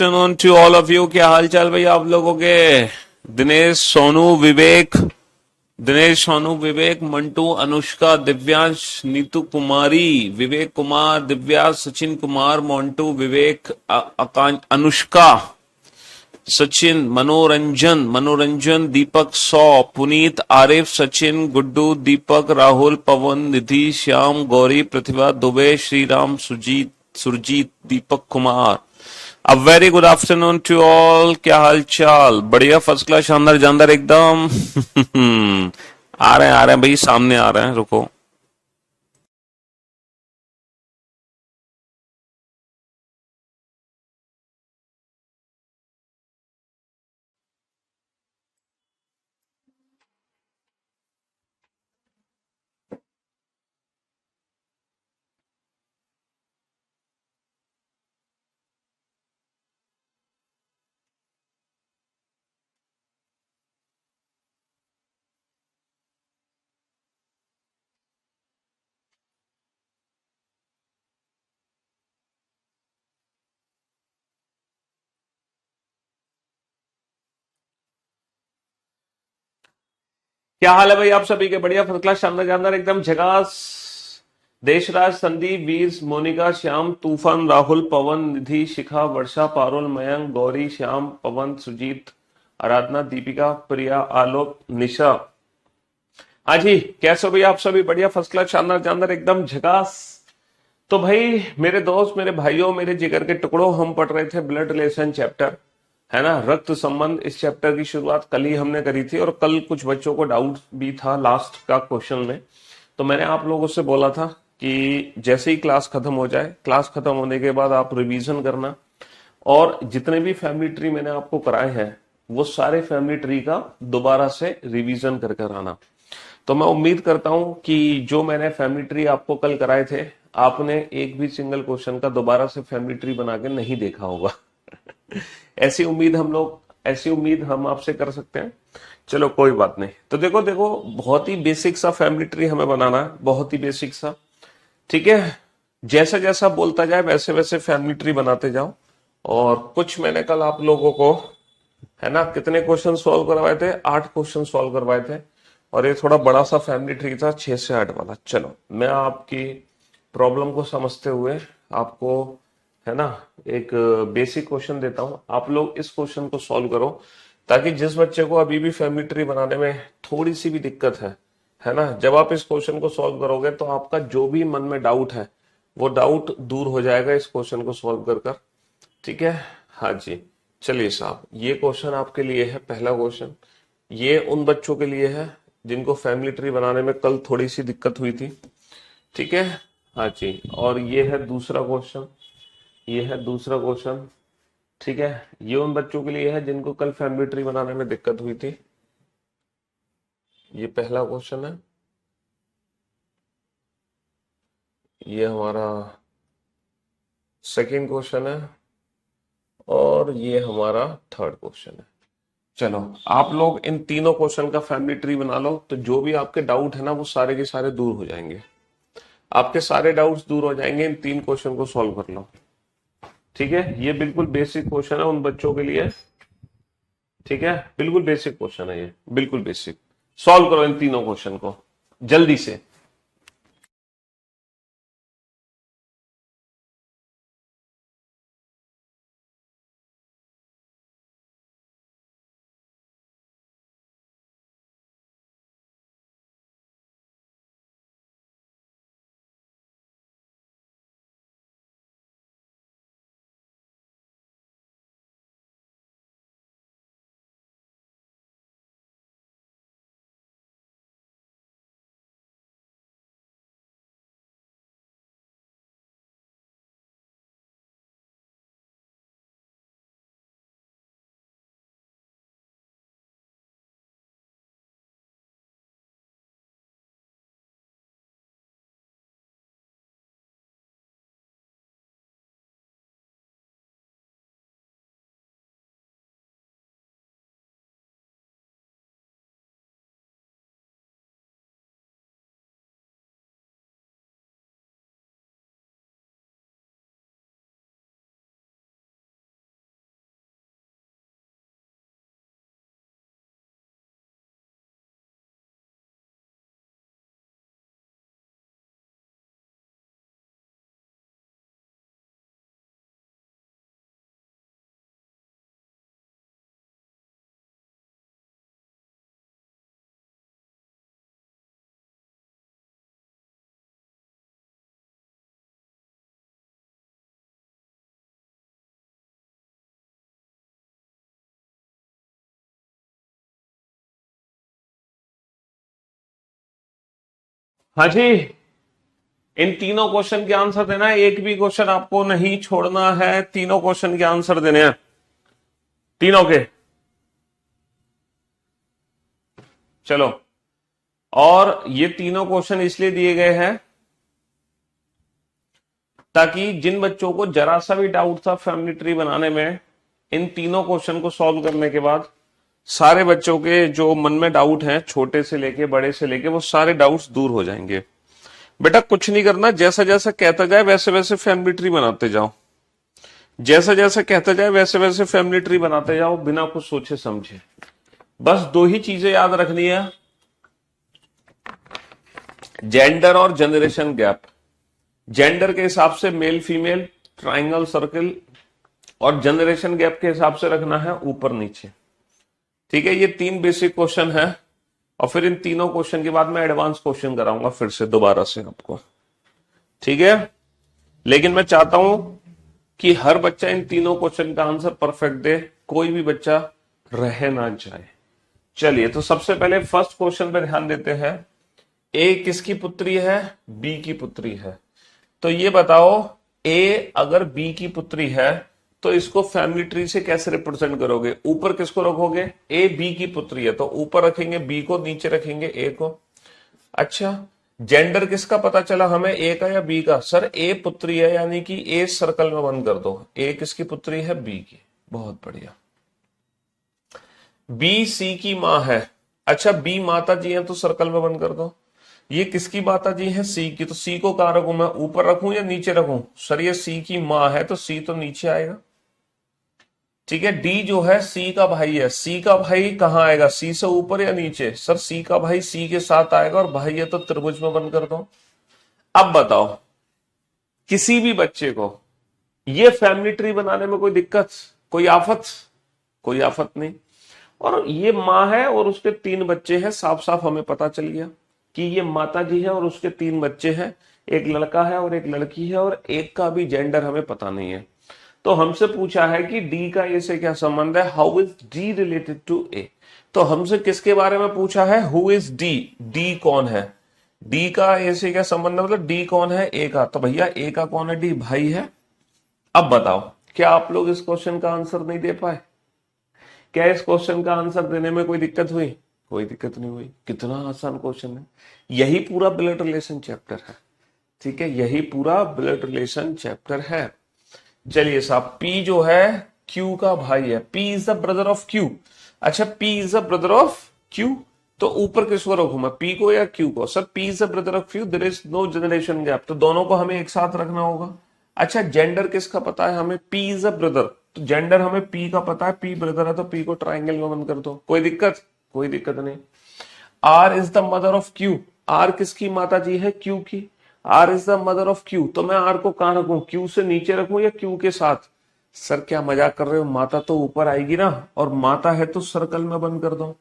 Afternoon to all of you. क्या हाल चाल भाई आप लोगों के? दिनेश, सोनू, विवेक, मंटू, अनुष्का, दिव्यांश, नीतू कुमारी, विवेक कुमार, दिव्या, सचिन कुमार, मोन्टू, विवेक, अनुष्का, सचिन, मनोरंजन, दीपक, सौ, Puneet, Arif, Sachin, Guddu, Deepak, Rahul, Pawan, Nidhi, Shyam, Gauri, Pratibha, Dubey, Shriram, Surjit, Deepak Kumar. A very good afternoon to all. क्या हाल चाल? बढ़िया, फर्स्ट क्लास, शानदार जानदार एकदम। आ रहे हैं भाई, सामने आ रहे हैं, रुको। क्या हाल है भाई आप सभी के? बढ़िया, फर्स्ट क्लास, शानदार जानदार एकदम झकास। देशराज, संदीप, वीर, मोनिका, श्याम, तूफान, राहुल, पवन, निधि, शिखा, वर्षा, पारुल, मयंक, गौरी, श्याम, पवन, सुजीत, आराधना, दीपिका, प्रिया, आलोक, निशा। हाँ जी, कैसे हो भाई आप सभी? बढ़िया, फर्स्ट क्लास, शानदार जानदार एकदम झकास। तो भाई मेरे दोस्त, मेरे भाइयों, मेरे जिगर के टुकड़ों, हम पढ़ रहे थे ब्लड रिलेशन चैप्टर, है ना, रक्त संबंध। इस चैप्टर की शुरुआत कल ही हमने करी थी और कल कुछ बच्चों को डाउट भी था लास्ट का क्वेश्चन में। तो मैंने आप लोगों से बोला था कि जैसे ही क्लास खत्म हो जाए, क्लास खत्म होने के बाद आप रिवीजन करना और जितने भी फैमिली ट्री मैंने आपको कराए हैं वो सारे फैमिली ट्री का दोबारा से रिवीजन कर कर आना। तो मैं उम्मीद करता हूं कि जो मैंने फैमिली ट्री आपको कल कराए थे, आपने एक भी सिंगल क्वेश्चन का दोबारा से फैमिली ट्री बना के नहीं देखा होगा। ऐसी उम्मीद हम आपसे कर सकते हैं। चलो कोई बात नहीं। तो देखो देखो, बहुत ही बेसिक सा फैमिली ट्री हमें बनाना है, बहुत ही बेसिक सा। ठीक है, जैसा जैसा बोलता जाए वैसे वैसे फैमिली ट्री बनाते जाओ। और कुछ मैंने कल आप लोगों को, है ना, कितने क्वेश्चन सॉल्व करवाए थे? 8 क्वेश्चन सॉल्व करवाए थे। और ये थोड़ा बड़ा सा फैमिली ट्री था, 6 से 8 वाला। चलो मैं आपकी प्रॉब्लम को समझते हुए आपको, है ना, एक बेसिक क्वेश्चन देता हूं। आप लोग इस क्वेश्चन को सॉल्व करो ताकि जिस बच्चे को अभी भी फैमिली ट्री बनाने में थोड़ी सी भी दिक्कत है ना, जब आप इस क्वेश्चन को सॉल्व करोगे तो आपका जो भी मन में डाउट है वो डाउट दूर हो जाएगा इस क्वेश्चन को सॉल्व कर कर। ठीक है, हाँ जी। चलिए साहब, ये क्वेश्चन आपके लिए है, पहला क्वेश्चन। ये उन बच्चों के लिए है जिनको फैमिली ट्री बनाने में कल थोड़ी सी दिक्कत हुई थी। ठीक है, हाँ जी। और ये है दूसरा क्वेश्चन, ये है दूसरा क्वेश्चन। ठीक है, ये उन बच्चों के लिए है जिनको कल फैमिली ट्री बनाने में दिक्कत हुई थी। ये पहला क्वेश्चन है, ये हमारा सेकंड क्वेश्चन है और ये हमारा थर्ड क्वेश्चन है। चलो आप लोग इन तीनों क्वेश्चन का फैमिली ट्री बना लो तो जो भी आपके डाउट है ना वो सारे के सारे दूर हो जाएंगे। आपके सारे डाउट्स दूर हो जाएंगे, इन 3 क्वेश्चन को सॉल्व कर लो। ठीक है, ये बिल्कुल बेसिक क्वेश्चन है उन बच्चों के लिए। ठीक है, बिल्कुल बेसिक क्वेश्चन है ये, बिल्कुल बेसिक। सॉल्व करो इन तीनों क्वेश्चन को जल्दी से। हाँ जी, इन तीनों क्वेश्चन के आंसर देना है, एक भी क्वेश्चन आपको नहीं छोड़ना है, तीनों क्वेश्चन के आंसर देने हैं, तीनों के। चलो, और ये तीनों क्वेश्चन इसलिए दिए गए हैं ताकि जिन बच्चों को जरा सा भी डाउट था फैमिली ट्री बनाने में, इन तीनों क्वेश्चन को सॉल्व करने के बाद सारे बच्चों के जो मन में डाउट हैं, छोटे से लेके बड़े से लेके, वो सारे डाउट्स दूर हो जाएंगे। बेटा कुछ नहीं करना, जैसा जैसा कहता जाए वैसे वैसे फैमिली ट्री बनाते जाओ, जैसा जैसा कहता जाए वैसे वैसे फैमिली ट्री बनाते जाओ, बिना कुछ सोचे समझे। बस दो ही चीजें याद रखनी है, जेंडर और जनरेशन गैप। जेंडर के हिसाब से मेल फीमेल, ट्राइंगल सर्कल, और जनरेशन गैप के हिसाब से रखना है ऊपर नीचे। ठीक है, ये तीन बेसिक क्वेश्चन है, और फिर इन तीनों क्वेश्चन के बाद मैं एडवांस क्वेश्चन कराऊंगा फिर से दोबारा से आपको। ठीक है, लेकिन मैं चाहता हूं कि हर बच्चा इन तीनों क्वेश्चन का आंसर परफेक्ट दे, कोई भी बच्चा रह ना जाए। चलिए, तो सबसे पहले फर्स्ट क्वेश्चन पे ध्यान देते हैं। ए किसकी पुत्री है? बी की पुत्री है। तो ये बताओ, ए अगर बी की पुत्री है तो इसको फैमिली ट्री से कैसे रिप्रेजेंट करोगे? ऊपर किसको रखोगे? ए बी की पुत्री है तो ऊपर रखेंगे बी को, नीचे रखेंगे ए को। अच्छा, जेंडर किसका पता चला हमें, ए का या बी का? सर ए पुत्री है, यानी कि ए सर्कल में बंद कर दो। ए किसकी पुत्री है? बी की। बहुत बढ़िया। बी सी की मां है। अच्छा, बी माता जी है तो सर्कल में बंद कर दो। ये किसकी माता जी है? सी की। तो सी को कहां रखूं मैं? ऊपर रखूं या नीचे रखूं? सर ये सी की मां है तो सी तो नीचे आएगा। ठीक है, डी जो है सी का भाई है। सी का भाई कहां आएगा? सी से ऊपर या नीचे? सर सी का भाई सी के साथ आएगा, और भाई है तो त्रिभुज में बंद कर दो। अब बताओ, किसी भी बच्चे को ये फैमिली ट्री बनाने में कोई दिक्कत, कोई आफत? कोई आफत नहीं। और ये मां है और उसके तीन बच्चे हैं, साफ साफ हमें पता चल गया कि ये माता जी है और उसके तीन बच्चे हैं, एक लड़का है और एक लड़की है, और एक का भी जेंडर हमें पता नहीं है। तो हमसे पूछा है कि डी का ए से क्या संबंध है, how is D related to A. तो हमसे किसके बारे में पूछा है? हु इज डी, डी कौन है? डी का ए से क्या संबंध है, मतलब डी कौन है? ए का। तो भैया ए का कौन है? डी भाई है। अब बताओ, क्या आप लोग इस क्वेश्चन का आंसर नहीं दे पाए? क्या इस क्वेश्चन का आंसर देने में कोई दिक्कत हुई? कोई दिक्कत नहीं हुई। कितना आसान क्वेश्चन है। यही पूरा ब्लड रिलेशन चैप्टर है। ठीक है, यही पूरा ब्लड रिलेशन चैप्टर है। चलिए साहब, P जो है Q का भाई है। P is the brother of Q। अच्छा, P is the brother of Q, तो ऊपर किसको रखूं मैं, P को या Q को? Sir P is the brother of Q, there is no generation gap, तो दोनों को हमें एक साथ रखना होगा। अच्छा, जेंडर किसका पता है हमें? P इज द ब्रदर, तो जेंडर हमें P का पता है, P ब्रदर है तो P को ट्राइंगल में बंद कर दो। कोई दिक्कत? कोई दिक्कत नहीं। R is the mother of Q। R किसकी माता जी है? Q की। R is the mother of Q, तो मैं R को कहां रखूं? Q से नीचे रखूं या Q के साथ? सर क्या मजाक कर रहे हो, माता तो ऊपर आएगी ना, और माता है तो सर्कल में बंद कर दो।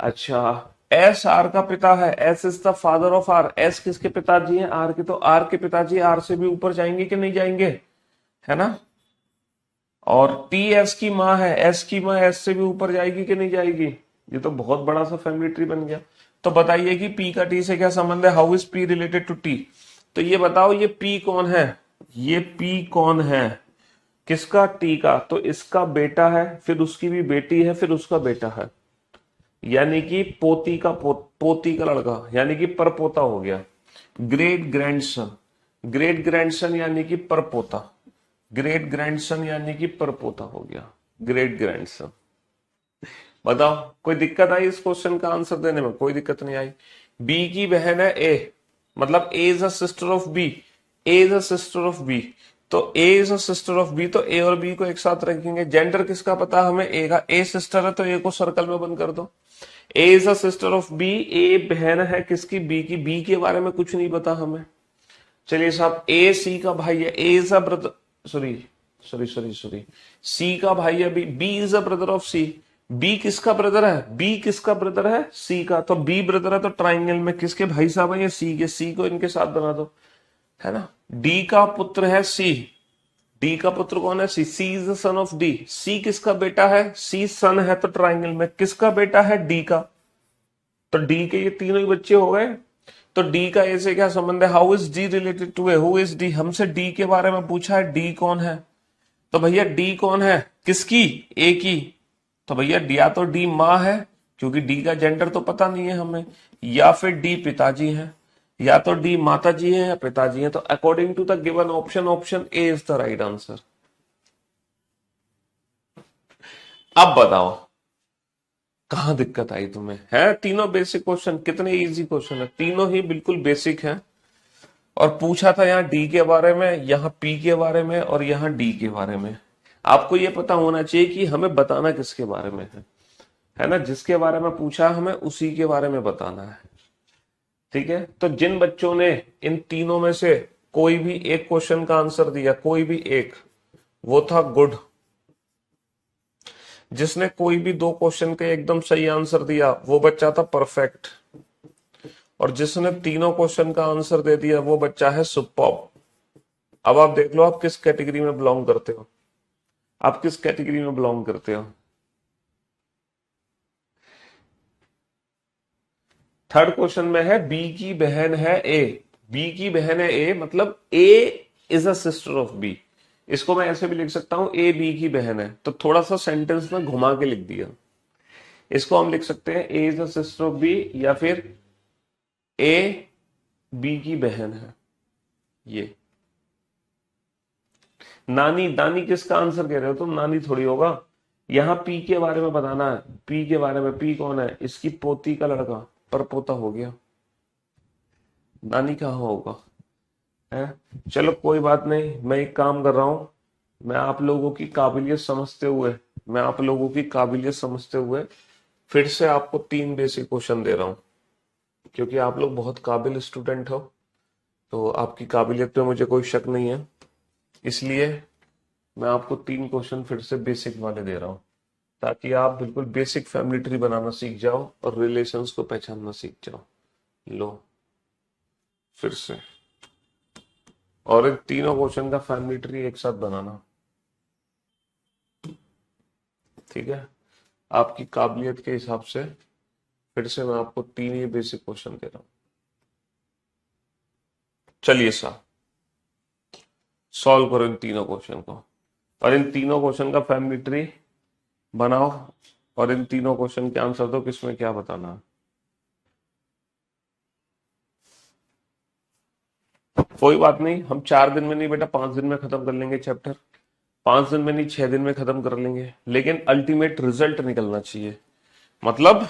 अच्छा, S R का पिता है, S is the father of R। S किसके पिताजी हैं? R के। तो R के पिताजी R से भी ऊपर जाएंगे कि नहीं जाएंगे? है ना। और T S की माँ है, S की माँ S से भी ऊपर जाएगी कि नहीं जाएगी? ये तो बहुत बड़ा सा फैमिली ट्री बन गया। तो बताइए कि P का T से क्या संबंध है, how is P related to T। तो ये बताओ, ये P कौन है? ये P कौन है? किसका? T का। तो इसका बेटा है, फिर उसकी भी बेटी है, फिर उसका बेटा है, यानी कि पोती का पोती का लड़का, यानी कि परपोता हो गया। ग्रेट ग्रैंडसन, ग्रेट ग्रैंडसन यानी कि परपोता, ग्रेट ग्रैंडसन यानी कि परपोता हो गया, ग्रेट ग्रैंडसन। बताओ, कोई दिक्कत आई इस क्वेश्चन का आंसर देने में? कोई दिक्कत नहीं आई। बी की बहन है ए, मतलब A is a sister of B. A is a sister of B, तो A is a sister of B, तो ए और बी को एक साथ रखेंगे। जेंडर किसका पता हमें? ए का। ए सिस्टर है तो ए को सर्कल में बंद कर दो। A is a sister of B, A बहन है किसकी? बी की। बी के बारे में कुछ नहीं पता हमें। चलिए साहब, ए सी का भाई है, A is a brother, sorry sorry sorry sorry, C का भाई है B, B is a brother of C. B किसका ब्रदर है? बी किसका ब्रदर है? सी का। तो बी ब्रदर है तो ट्राइंगल में किसके भाई साहब है? ये सी के। सी को इनके साथ बना दो, है ना। डी का पुत्र है सी। डी का पुत्र कौन है? C. C is the son of D. C किसका बेटा है? सी सन है तो ट्राइंगल में किसका बेटा है? डी का। तो डी के ये तीनों ही बच्चे हो गए। तो डी का ए से क्या संबंध है? How is D related to A? Who is D? हमसे डी के बारे में पूछा है, डी कौन है? तो भैया डी कौन है? किसकी? ए की। तो भैया या तो डी माँ है, क्योंकि डी का जेंडर तो पता नहीं है हमें, या फिर डी पिताजी है, या तो डी माता जी है या पिताजी है। तो according to the given option, option A is the right answer. अब बताओ कहां दिक्कत आई तुम्हें? है तीनों बेसिक क्वेश्चन, कितने इजी क्वेश्चन है, तीनों ही बिल्कुल बेसिक हैं। और पूछा था यहाँ डी के बारे में, यहाँ पी के बारे में, और यहाँ डी के बारे में। आपको ये पता होना चाहिए कि हमें बताना किसके बारे में है ना? जिसके बारे में पूछा हमें उसी के बारे में बताना है। ठीक है, तो जिन बच्चों ने इन तीनों में से कोई भी एक क्वेश्चन का आंसर दिया, कोई भी एक, वो था गुड। जिसने कोई भी दो क्वेश्चन के एकदम सही आंसर दिया, वो बच्चा था परफेक्ट। और जिसने तीनों क्वेश्चन का आंसर दे दिया, वो बच्चा है सुपर्ब। अब आप देख लो आप किस कैटेगरी में बिलोंग करते हो, आप किस कैटेगरी में बिलोंग करते हो। थर्ड क्वेश्चन में है बी की बहन है ए। बी की बहन है ए, मतलब A is a sister of B. इसको मैं ऐसे भी लिख सकता हूं, ए बी की बहन है, तो थोड़ा सा सेंटेंस में घुमा के लिख दिया। इसको हम लिख सकते हैं A is a sister of B, या फिर ए बी की बहन है। ये नानी, नानी किसका आंसर कह रहे हो तुम? नानी थोड़ी होगा। यहां पी के बारे में बताना है, पी के बारे में। पी कौन है? इसकी पोती का लड़का, पर पोता हो गया, नानी कहाँ होगा है? चलो कोई बात नहीं, मैं एक काम कर रहा हूं, मैं आप लोगों की काबिलियत समझते हुए, मैं आप लोगों की काबिलियत समझते हुए फिर से आपको तीन बेसिक क्वेश्चन दे रहा हूं, क्योंकि आप लोग बहुत काबिल स्टूडेंट हो, तो आपकी काबिलियत पे मुझे कोई शक नहीं है। इसलिए मैं आपको तीन क्वेश्चन फिर से बेसिक वाले दे रहा हूं, ताकि आप बिल्कुल बेसिक फैमिली ट्री बनाना सीख जाओ और रिलेशंस को पहचानना सीख जाओ। लो फिर से, और इन तीनों क्वेश्चन का फैमिली ट्री एक साथ बनाना। ठीक है, आपकी काबिलियत के हिसाब से फिर से मैं आपको तीन ही बेसिक क्वेश्चन दे रहा हूं। चलिए साहब, सॉल्व करो इन तीनों क्वेश्चन को, और इन तीनों क्वेश्चन का फैमिली ट्री बनाओ, और इन तीनों क्वेश्चन के आंसर दो, किसमें क्या बताना है। कोई बात नहीं, हम 4 दिन में नहीं बेटा, 5 दिन में खत्म कर लेंगे चैप्टर। 5 दिन में नहीं, 6 दिन में खत्म कर लेंगे, लेकिन अल्टीमेट रिजल्ट निकलना चाहिए। मतलब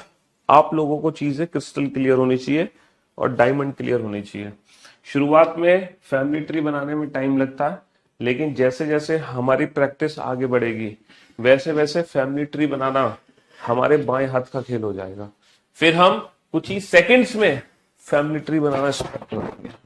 आप लोगों को चीजें क्रिस्टल क्लियर होनी चाहिए और डायमंड क्लियर होनी चाहिए। शुरुआत में फैमिली ट्री बनाने में टाइम लगता है, लेकिन जैसे जैसे हमारी प्रैक्टिस आगे बढ़ेगी, वैसे वैसे फैमिली ट्री बनाना हमारे बाएं हाथ का खेल हो जाएगा। फिर हम कुछ ही सेकंड्स में फैमिली ट्री बनाना स्टार्ट कर देंगे।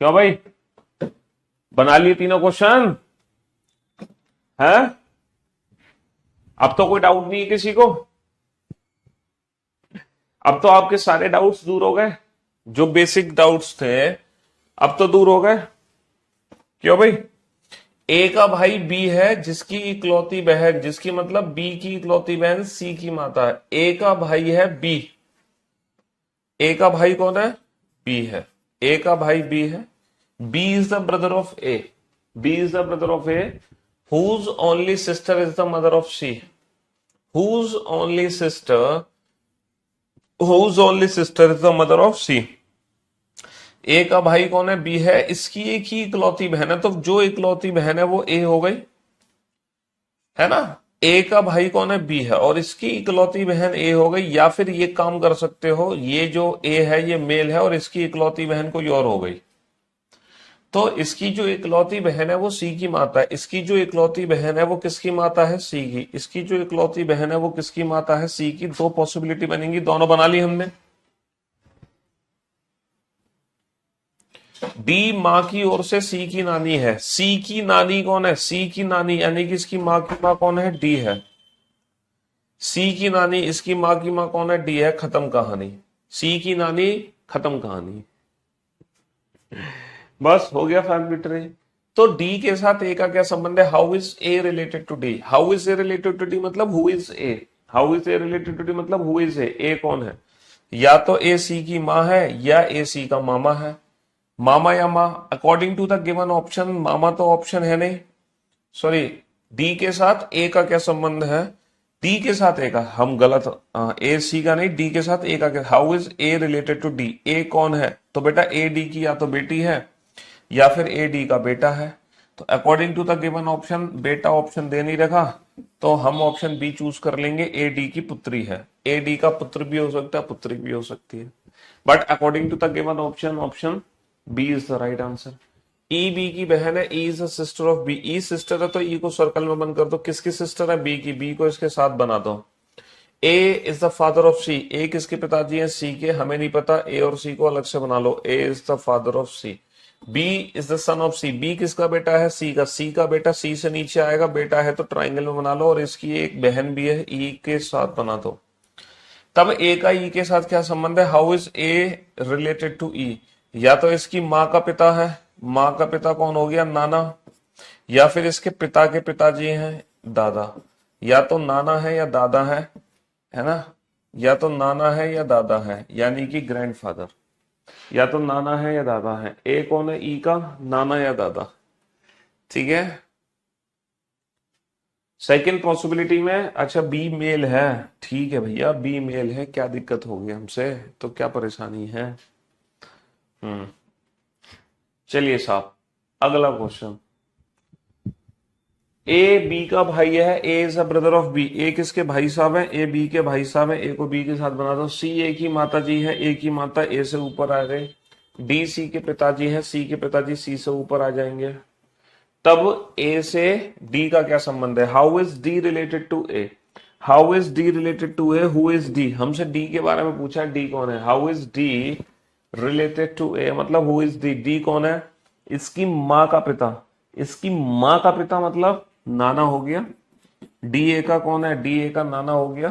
क्यों भाई, बना लिए तीनों क्वेश्चन है? अब तो कोई डाउट नहीं है किसी को? अब तो आपके सारे डाउट्स दूर हो गए, जो बेसिक डाउट्स थे अब तो दूर हो गए। क्यों भाई, ए का भाई बी है, जिसकी इकलौती बहन, जिसकी मतलब बी की इकलौती बहन सी की माता है। ए का भाई है बी, ए का भाई कौन है? बी है। ए का भाई बी है, B is the brother of A, B is the brother of A, who's only sister is the mother of C, who's only sister, who's only sister is the mother of C. A का भाई कौन है? B है, इसकी एक ही इकलौती बहन है, तो जो इकलौती बहन है वो ए हो गई, है ना। ए का भाई कौन है? बी है, और इसकी इकलौती बहन ए हो गई। या फिर ये काम कर सकते हो, ये जो ए है ये मेल है और इसकी इकलौती बहन कोई और हो गई, तो इसकी जो इकलौती बहन है वो सी की माता है, इसकी जो इकलौती बहन है वो किसकी माता है? सी की। इसकी जो इकलौती बहन है वो किसकी माता है? सी की। दो पॉसिबिलिटी बनेंगी, दोनों बना ली हमने। डी माँ की ओर से सी की नानी है, सी की नानी कौन है? सी की नानी यानी कि इसकी माँ की माँ कौन है? डी है। सी की नानी, इसकी माँ की माँ कौन है? डी है। खत्म कहानी, सी की नानी, खत्म कहानी, बस हो गया फैमिली ट्री। तो डी के साथ ए का क्या संबंध है? How is A related to D? How is A related to D मतलब who is A, how is A related to D मतलब हु इज ए। ए कौन है? या तो ए सी की माँ है या ए सी का मामा है। मामा या माँ, according to the given option मामा तो ऑप्शन है नहीं, सॉरी, डी के साथ ए का क्या संबंध है? डी के साथ ए का, हम गलत, ए सी का नहीं, डी के साथ ए का क्या? How is A related to D? A कौन है? तो बेटा ए डी की या तो बेटी है या फिर ए डी का बेटा है। तो according to the given option बेटा ऑप्शन दे नहीं रखा, तो हम ऑप्शन बी चूज कर लेंगे, ए डी की पुत्री है। ए डी का पुत्र भी हो सकता है, पुत्री भी हो सकती है, but according to the given option, option B is the right answer. E B की बहन है, E is the sister of B. E sister है तो ई को सर्कल में बंद कर दो। किसकी सिस्टर है? बी की। बी को इसके साथ बना दो। A is the father of C, ए किसके पिताजी हैं? सी के। हमें नहीं पता, ए और सी को अलग से बना लो। A is the father of C. B is the son of C, B किसका बेटा है? सी का। सी का बेटा सी से नीचे आएगा, बेटा है तो ट्राइंगल में बना लो, और इसकी एक बहन भी है, ई के साथ बना दो। तब ए का ई के साथ क्या संबंध है? How is A related to E? या तो इसकी माँ का पिता है, माँ का पिता कौन हो गया? नाना, या फिर इसके पिता के पिताजी हैं, दादा। या तो नाना है या दादा है ना, या तो नाना है या दादा है, यानी कि ग्रैंडफादर। या तो नाना है या दादा है। ए कौन है? ई का, नाना या दादा, ठीक है। सेकेंड पॉसिबिलिटी में, अच्छा बी मेल है, ठीक है भैया, बी मेल है, क्या दिक्कत होगी हमसे, तो क्या परेशानी है? हम्म, चलिए साहब, अगला क्वेश्चन। ए बी का भाई है, A is a brother of B. A किसके भाई साहब है? ए बी के भाई साहब है। ए को बी के साथ बना दो। सी ए की माता जी है, ए की माता ए से ऊपर आ गई। डी सी के पिताजी हैं, सी के पिताजी सी से ऊपर आ जाएंगे। तब ए से डी का क्या संबंध है? How is D related to A? How is D related to A? Who is D? हमसे डी के बारे में पूछा है, डी कौन है? How is D related to A मतलब हु इज डी? डी कौन है? इसकी माँ का पिता। इसकी माँ का पिता मतलब नाना हो गया। डी ए का कौन है? डी ए का नाना हो गया।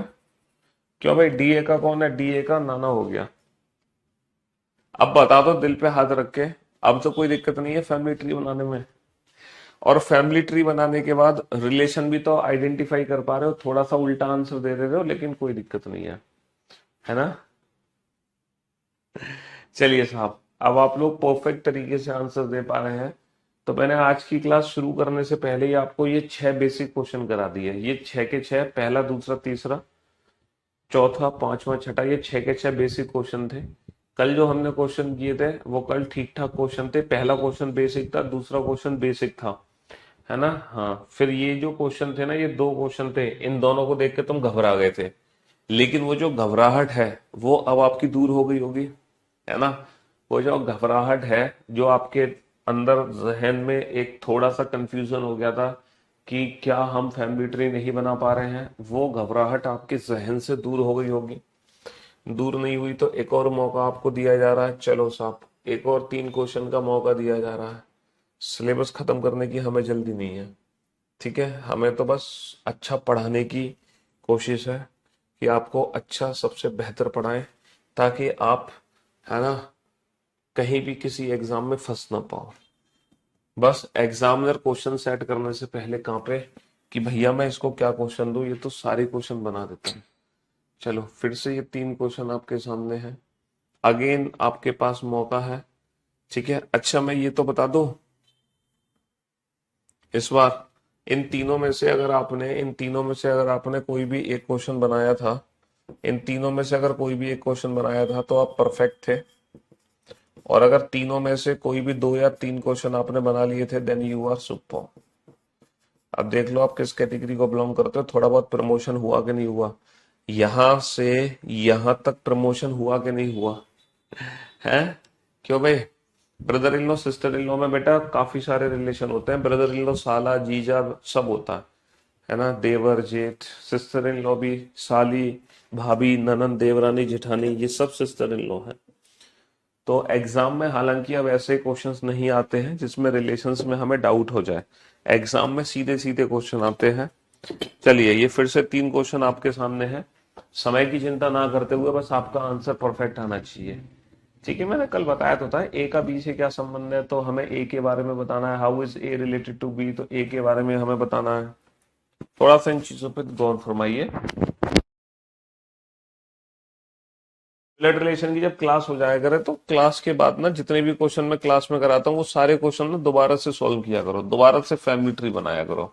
क्यों भाई, डी ए का कौन है? डी ए का नाना हो गया। अब बता दो दिल पे हाथ रख के, अब तो कोई दिक्कत नहीं है फैमिली ट्री बनाने में। और फैमिली ट्री बनाने के बाद रिलेशन भी तो आइडेंटिफाई कर पा रहे हो, थोड़ा सा उल्टा आंसर दे रहे हो लेकिन कोई दिक्कत नहीं है ना। चलिए साहब, अब आप लोग परफेक्ट तरीके से आंसर दे पा रहे हैं। तो मैंने आज की क्लास शुरू करने से पहले ही आपको ये 6 बेसिक क्वेश्चन करा दिए। ये 6 के 6, पहला दूसरा तीसरा चौथा पांचवा छठा, ये 6 के 6 बेसिक क्वेश्चन थे। कल जो हमने क्वेश्चन किए थे वो कल ठीक ठाक क्वेश्चन थे। पहला क्वेश्चन बेसिक था, दूसरा क्वेश्चन बेसिक था, है ना। हाँ, फिर ये जो क्वेश्चन थे ना, ये 2 क्वेश्चन थे, इन दोनों को देख के तुम घबरा गए थे, लेकिन वो जो घबराहट है वो अब आपकी दूर हो गई होगी, है ना। वो जो घबराहट है, जो आपके अंदर जहन में एक थोड़ा सा कंफ्यूजन हो गया था कि क्या हम फैमिली ट्री नहीं बना पा रहे हैं, वो घबराहट आपके जहन से दूर हो गई होगी। दूर नहीं हुई तो एक और मौका आपको दिया जा रहा है। चलो साहब, एक और 3 क्वेश्चन का मौका दिया जा रहा है। सिलेबस खत्म करने की हमें जल्दी नहीं है, ठीक है। हमें तो बस अच्छा पढ़ाने की कोशिश है कि आपको अच्छा सबसे बेहतर पढ़ाएं, ताकि आप, है ना, कहीं भी किसी एग्जाम में फंस ना पाओ। बस एग्जामिनर क्वेश्चन सेट करने से पहले कहाँ पे कि भैया मैं इसको क्या क्वेश्चन दूं, ये तो सारे क्वेश्चन बना देता है। चलो फिर से ये 3 क्वेश्चन आपके सामने हैं, अगेन आपके पास मौका है, ठीक है। अच्छा मैं ये तो बता दूं, इस बार इन तीनों में से अगर आपने कोई भी एक क्वेश्चन बनाया था, इन तीनों में से अगर कोई भी एक क्वेश्चन बनाया था तो आप परफेक्ट थे। और अगर तीनों में से कोई भी 2 या 3 क्वेश्चन आपने बना लिए थे, देन यू आर सुपर। अब देख लो आप किस कैटेगरी को बिलोंग करते हो, थोड़ा बहुत प्रमोशन हुआ कि नहीं हुआ, यहां से यहां तक प्रमोशन हुआ कि नहीं हुआ है। क्यों भाई, brother in law sister in law में बेटा काफी सारे रिलेशन होते हैं, ब्रदर इन लॉ साला जीजा सब होता है ना, देवर जेठ। सिस्टर इन लॉ भी साली भाभी ननंद देवरानी जेठानी, ये सब सिस्टर इन लॉ है। तो एग्जाम में हालांकि अब ऐसे क्वेश्चंस नहीं आते हैं जिसमें रिलेशंस में हमें डाउट हो जाए, एग्जाम में सीधे सीधे क्वेश्चन आते हैं। चलिए ये फिर से 3 क्वेश्चन आपके सामने है, समय की चिंता ना करते हुए बस आपका आंसर परफेक्ट आना चाहिए, ठीक है। मैंने कल बताया तो था ए का बी से क्या संबंध है, तो हमें ए के बारे में बताना है, how is A related to B, तो ए के बारे में हमें बताना है। थोड़ा सा इन चीजों पे गौर फरमाइए। ब्लड रिलेशन की जब क्लास हो जाया करे तो क्लास के बाद ना जितने भी क्वेश्चन मैं क्लास में कराता हूँ वो सारे क्वेश्चन ना दोबारा से सॉल्व किया करो, दोबारा से फैमिली ट्री बनाया करो।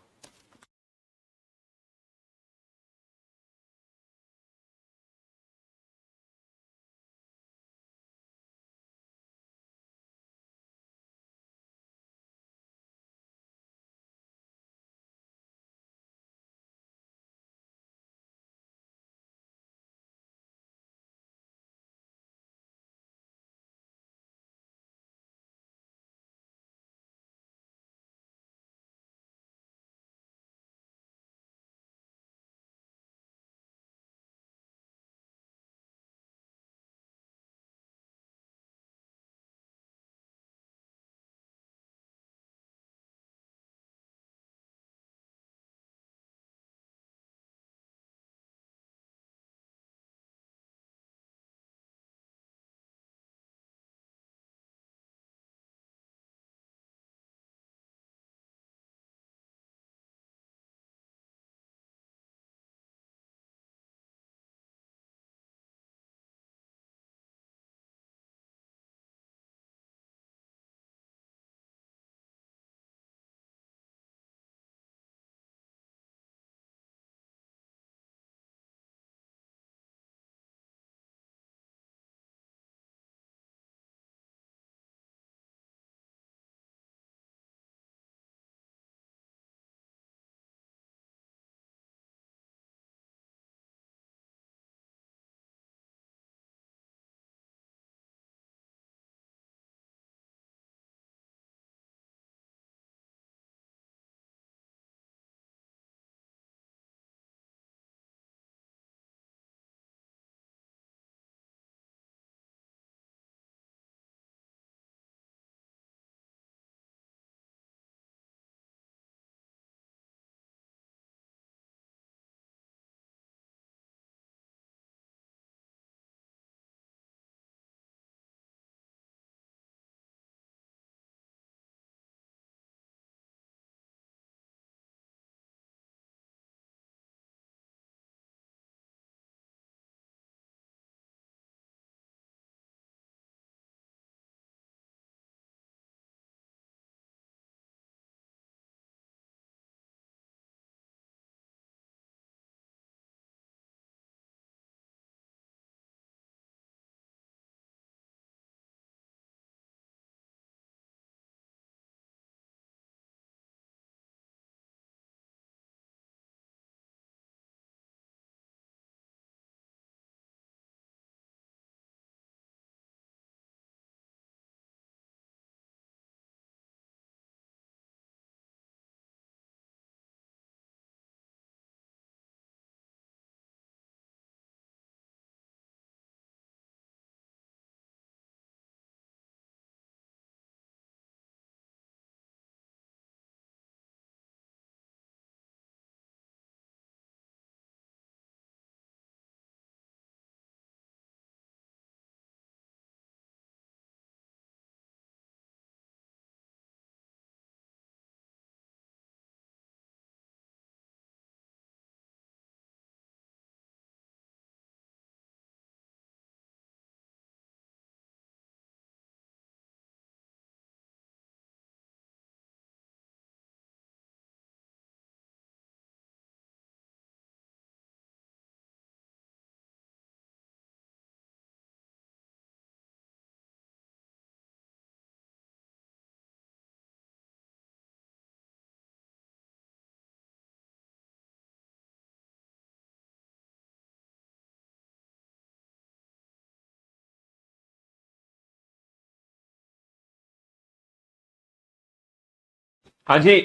हाँ जी,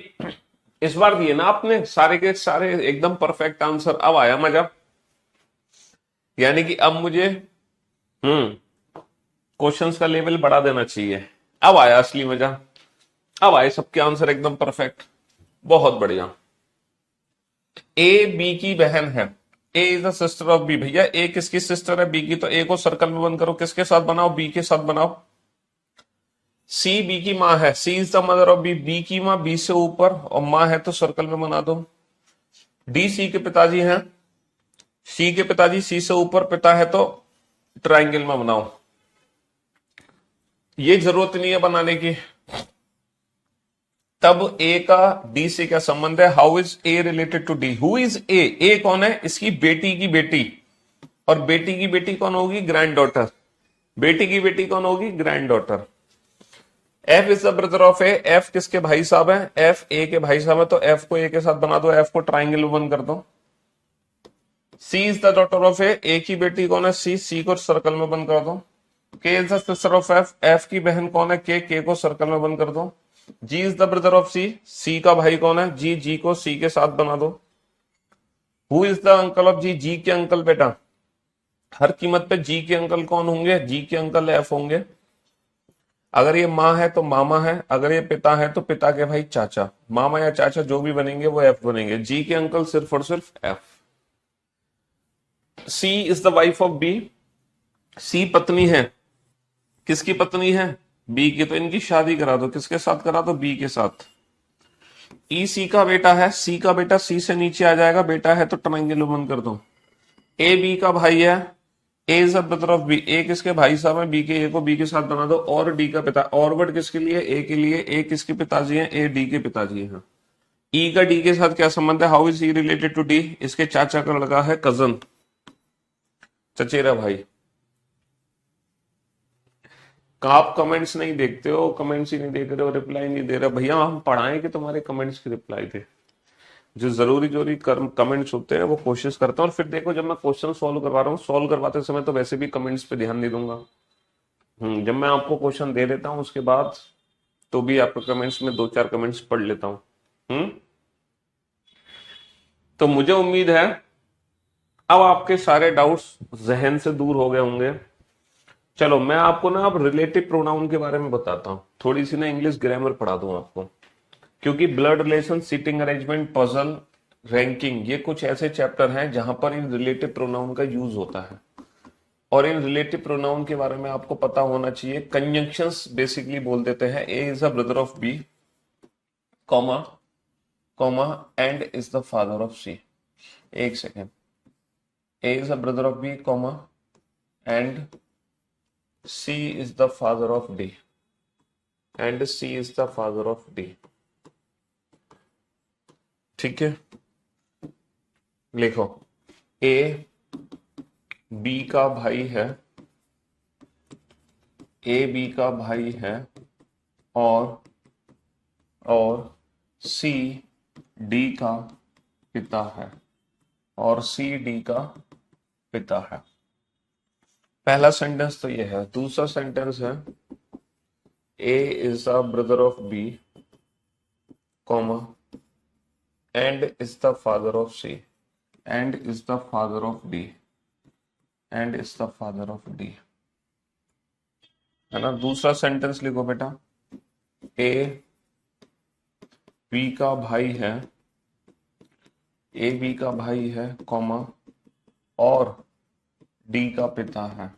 इस बार दिए ना आपने सारे के सारे एकदम परफेक्ट आंसर। अब आया मजा, यानी कि अब मुझे क्वेश्चंस का लेवल बढ़ा देना चाहिए। अब आया असली मजा, अब आए सबके आंसर एकदम परफेक्ट। बहुत बढ़िया। ए बी की बहन है। A is the sister of B. भैया ए किसकी सिस्टर है? बी की। तो ए को सर्कल में बंद करो, किसके साथ बनाओ? बी के साथ बनाओ। सी बी की माँ है, C is the mother of B. B की माँ बी से ऊपर और माँ है तो सर्कल में बना दो। डी सी के पिताजी हैं, सी के पिताजी सी से ऊपर, पिता है तो ट्राइंगल में बनाओ। ये जरूरत नहीं है बनाने की। तब ए का डी से क्या संबंध है? How is A related to D? Who is A? A कौन है? इसकी बेटी की बेटी। और बेटी की बेटी कौन होगी? Grand daughter. बेटी की बेटी कौन होगी? Grand daughter. F is the brother of A. F किसके भाई साहब है? एफ ए के भाई साहब है, तो एफ को ए के साथ बना दो, एफ को ट्राइंगल में बंद कर दो। सी इज द डॉटर ऑफ ए की बेटी कौन है? सी, सी को सर्कल में बंद कर दो। के is the sister of F. F की बहन कौन है? के को सर्कल में बंद कर दो। जी इज द ब्रदर ऑफ सी। सी का भाई कौन है? जी, जी को सी के साथ बना दो। Who is the uncle of G? G के अंकल। बेटा हर कीमत पे जी के अंकल कौन होंगे? जी के अंकल एफ होंगे। अगर ये माँ है तो मामा है, अगर ये पिता है तो पिता के भाई चाचा। मामा या चाचा जो भी बनेंगे वो एफ बनेंगे। जी के अंकल सिर्फ और सिर्फ F. C is the wife of B. C पत्नी है, किसकी पत्नी है? बी की। तो इनकी शादी करा दो, किसके साथ करा दो? बी के साथ। ई सी का बेटा है, सी का बेटा सी से नीचे आ जाएगा, बेटा है तो ट्राइंगल बंद कर दो। ए बी का भाई है, A is the brother of B. A किसके भाई साहब है? बी के। ए को बी के साथ बना दो। और डी का पिता। और वर्ड किसके लिए? ए के लिए। ए किसके पिताजी हैं? ए डी के पिताजी हैं। ई का डी के साथ क्या संबंध है? How is E related to D? इसके चाचा का लड़का है, कजन, चचेरा भाई। आप कमेंट्स नहीं देखते हो, कमेंट्स ही नहीं देख रहे हो, रिप्लाई नहीं दे रहे। भैया हम पढ़ाएं कि तुम्हारे कमेंट्स की रिप्लाई दे? जो जरूरी कमेंट्स होते हैं वो कोशिश करता हूँ। और फिर देखो जब मैं क्वेश्चन सॉल्व करवा रहा हूँ, सॉल्व करवाते समय तो वैसे भी कमेंट्स पे ध्यान नहीं दूंगा। जब मैं आपको क्वेश्चन दे देता हूँ उसके बाद तो भी आपके कमेंट्स में दो चार कमेंट्स पढ़ लेता हूँ। तो मुझे उम्मीद है अब आपके सारे डाउट्स जहन से दूर हो गए होंगे। चलो मैं आपको ना अब रिलेटिव प्रोनाउन के बारे में बताता हूँ, थोड़ी सी ना इंग्लिश ग्रामर पढ़ा दूं आपको। क्योंकि blood relation, seating arrangement, puzzle, ranking, ये कुछ ऐसे चैप्टर हैं जहां पर इन रिलेटिव प्रोनाउन का यूज होता है। और इन रिलेटिव प्रोनाउन के बारे में आपको पता होना चाहिए। कंजंक्शंस बेसिकली बोल देते हैं A is the brother of B, comma comma and is the father of C. एक second. A is the brother of B, comma and C is the father of D, and C is the father of D. ठीक है, लिखो। ए B का भाई है, ए B का भाई है, और सी डी का पिता है, और सी डी का पिता है। पहला सेंटेंस तो ये है। दूसरा सेंटेंस है A is the brother of B, comma and is the father of C, and is the father of D, and is the father of D. है ना? दूसरा सेंटेंस लिखो बेटा। ए बी का भाई है, ए बी का भाई है, कॉमा और डी का पिता है,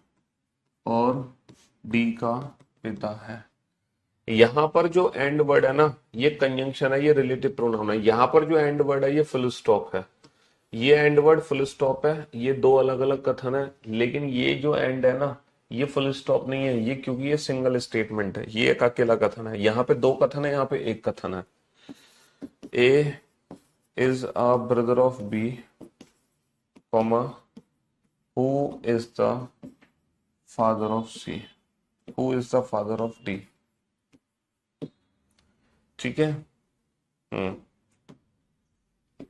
और डी का पिता है। यहां पर जो एंड वर्ड है ना, ये कंजंक्शन है, ये रिलेटिव प्रोनाउन है। यहां पर जो एंड वर्ड है ये फुल स्टॉप है। ये एंड वर्ड फुल स्टॉप है। ये दो अलग अलग कथन है, लेकिन ये जो एंड है ना, ये फुल स्टॉप नहीं है ये, क्योंकि ये सिंगल स्टेटमेंट है। ये एक अकेला कथन है। यहाँ पे दो कथन है, यहाँ पे एक कथन है। A is a brother of B, comma who is the father of C, who is the father of D. ठीक है।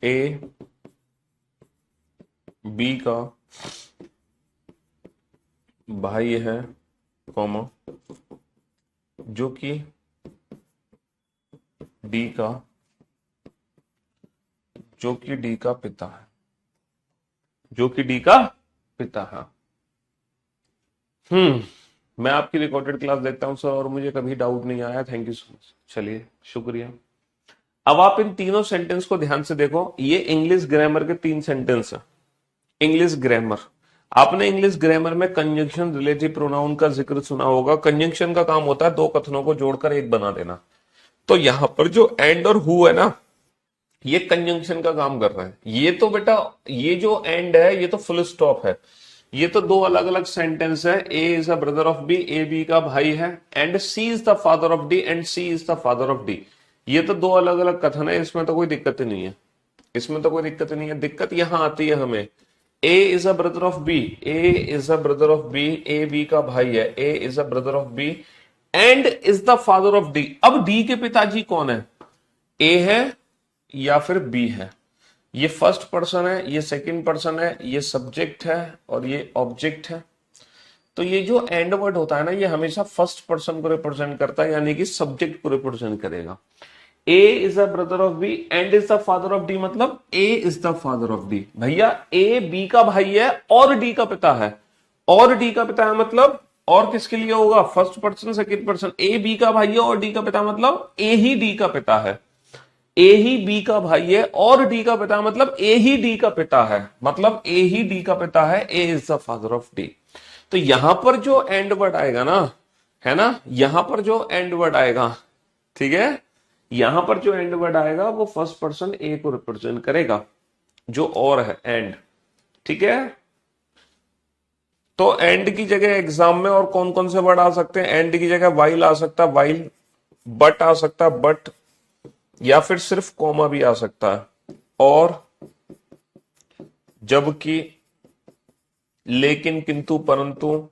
ए बी का भाई है, कॉमा जो कि डी का, जो कि डी का पिता है, जो कि डी का पिता है। मैं आपकी रिकॉर्डेड क्लास देखता हूं सर और मुझे कभी डाउट नहीं आया, थैंक यू सो मच। चलिए शुक्रिया। अब आप इन तीनों सेंटेंस को ध्यान से देखो, ये इंग्लिश ग्रामर के 3 सेंटेंस है। इंग्लिश ग्रामर, आपने इंग्लिश ग्रामर में कंजंक्शन रिलेटिव प्रोनाउन का जिक्र सुना होगा। कंजंक्शन का काम होता है दो कथनों को जोड़कर एक बना देना। तो यहां पर जो एंड और हु है ना, ये कंजंक्शन का काम कर रहा है। ये तो बेटा, ये जो एंड है ये तो फुल स्टॉप है। ये तो दो अलग अलग सेंटेंस है। A is a brother of B, A B का भाई है, and C is the father of D, and C is the father of D. ये तो दो अलग अलग कथन है, इसमें तो कोई दिक्कत ही नहीं है, इसमें तो कोई दिक्कत नहीं है। दिक्कत यहां आती है हमें, A is a brother of B, A is a brother of B, A B का भाई है, A is a brother of B and is the father of D. अब डी के पिताजी कौन है, ए है या फिर बी है। ये फर्स्ट पर्सन है, ये सेकंड पर्सन है, ये सब्जेक्ट है और ये ऑब्जेक्ट है। तो ये जो एंड वर्ड होता है ना, ये हमेशा फर्स्ट पर्सन को रिप्रेजेंट करता है, यानी कि सब्जेक्ट को रिप्रेजेंट करेगा। A is the brother of B and is the father of D, मतलब A is the father of D. भैया ए बी का भाई है और डी का पिता है, और डी का पिता है मतलब और किसके लिए होगा, first person second person. A B का भाई है और डी का पिता मतलब ए ही डी का पिता है। ए ही बी का भाई है और डी का पिता मतलब ए ही डी का पिता है, मतलब ए ही डी का पिता है, A is the father of D. तो यहां पर जो एंड वर्ड आएगा ना, है ना, यहां पर जो एंड वर्ड आएगा, ठीक है, यहां पर जो एंड वर्ड आएगा वो फर्स्ट पर्सन ए को रिप्रेजेंट करेगा, जो और है एंड, ठीक है। तो एंड की जगह एग्जाम में और कौन कौन से वर्ड आ सकते हैं, एंड की जगह वाइल आ सकता है, वाइल, बट आ सकता है, बट, या फिर सिर्फ कॉमा भी आ सकता है, और, जबकि, लेकिन, किंतु, परंतु।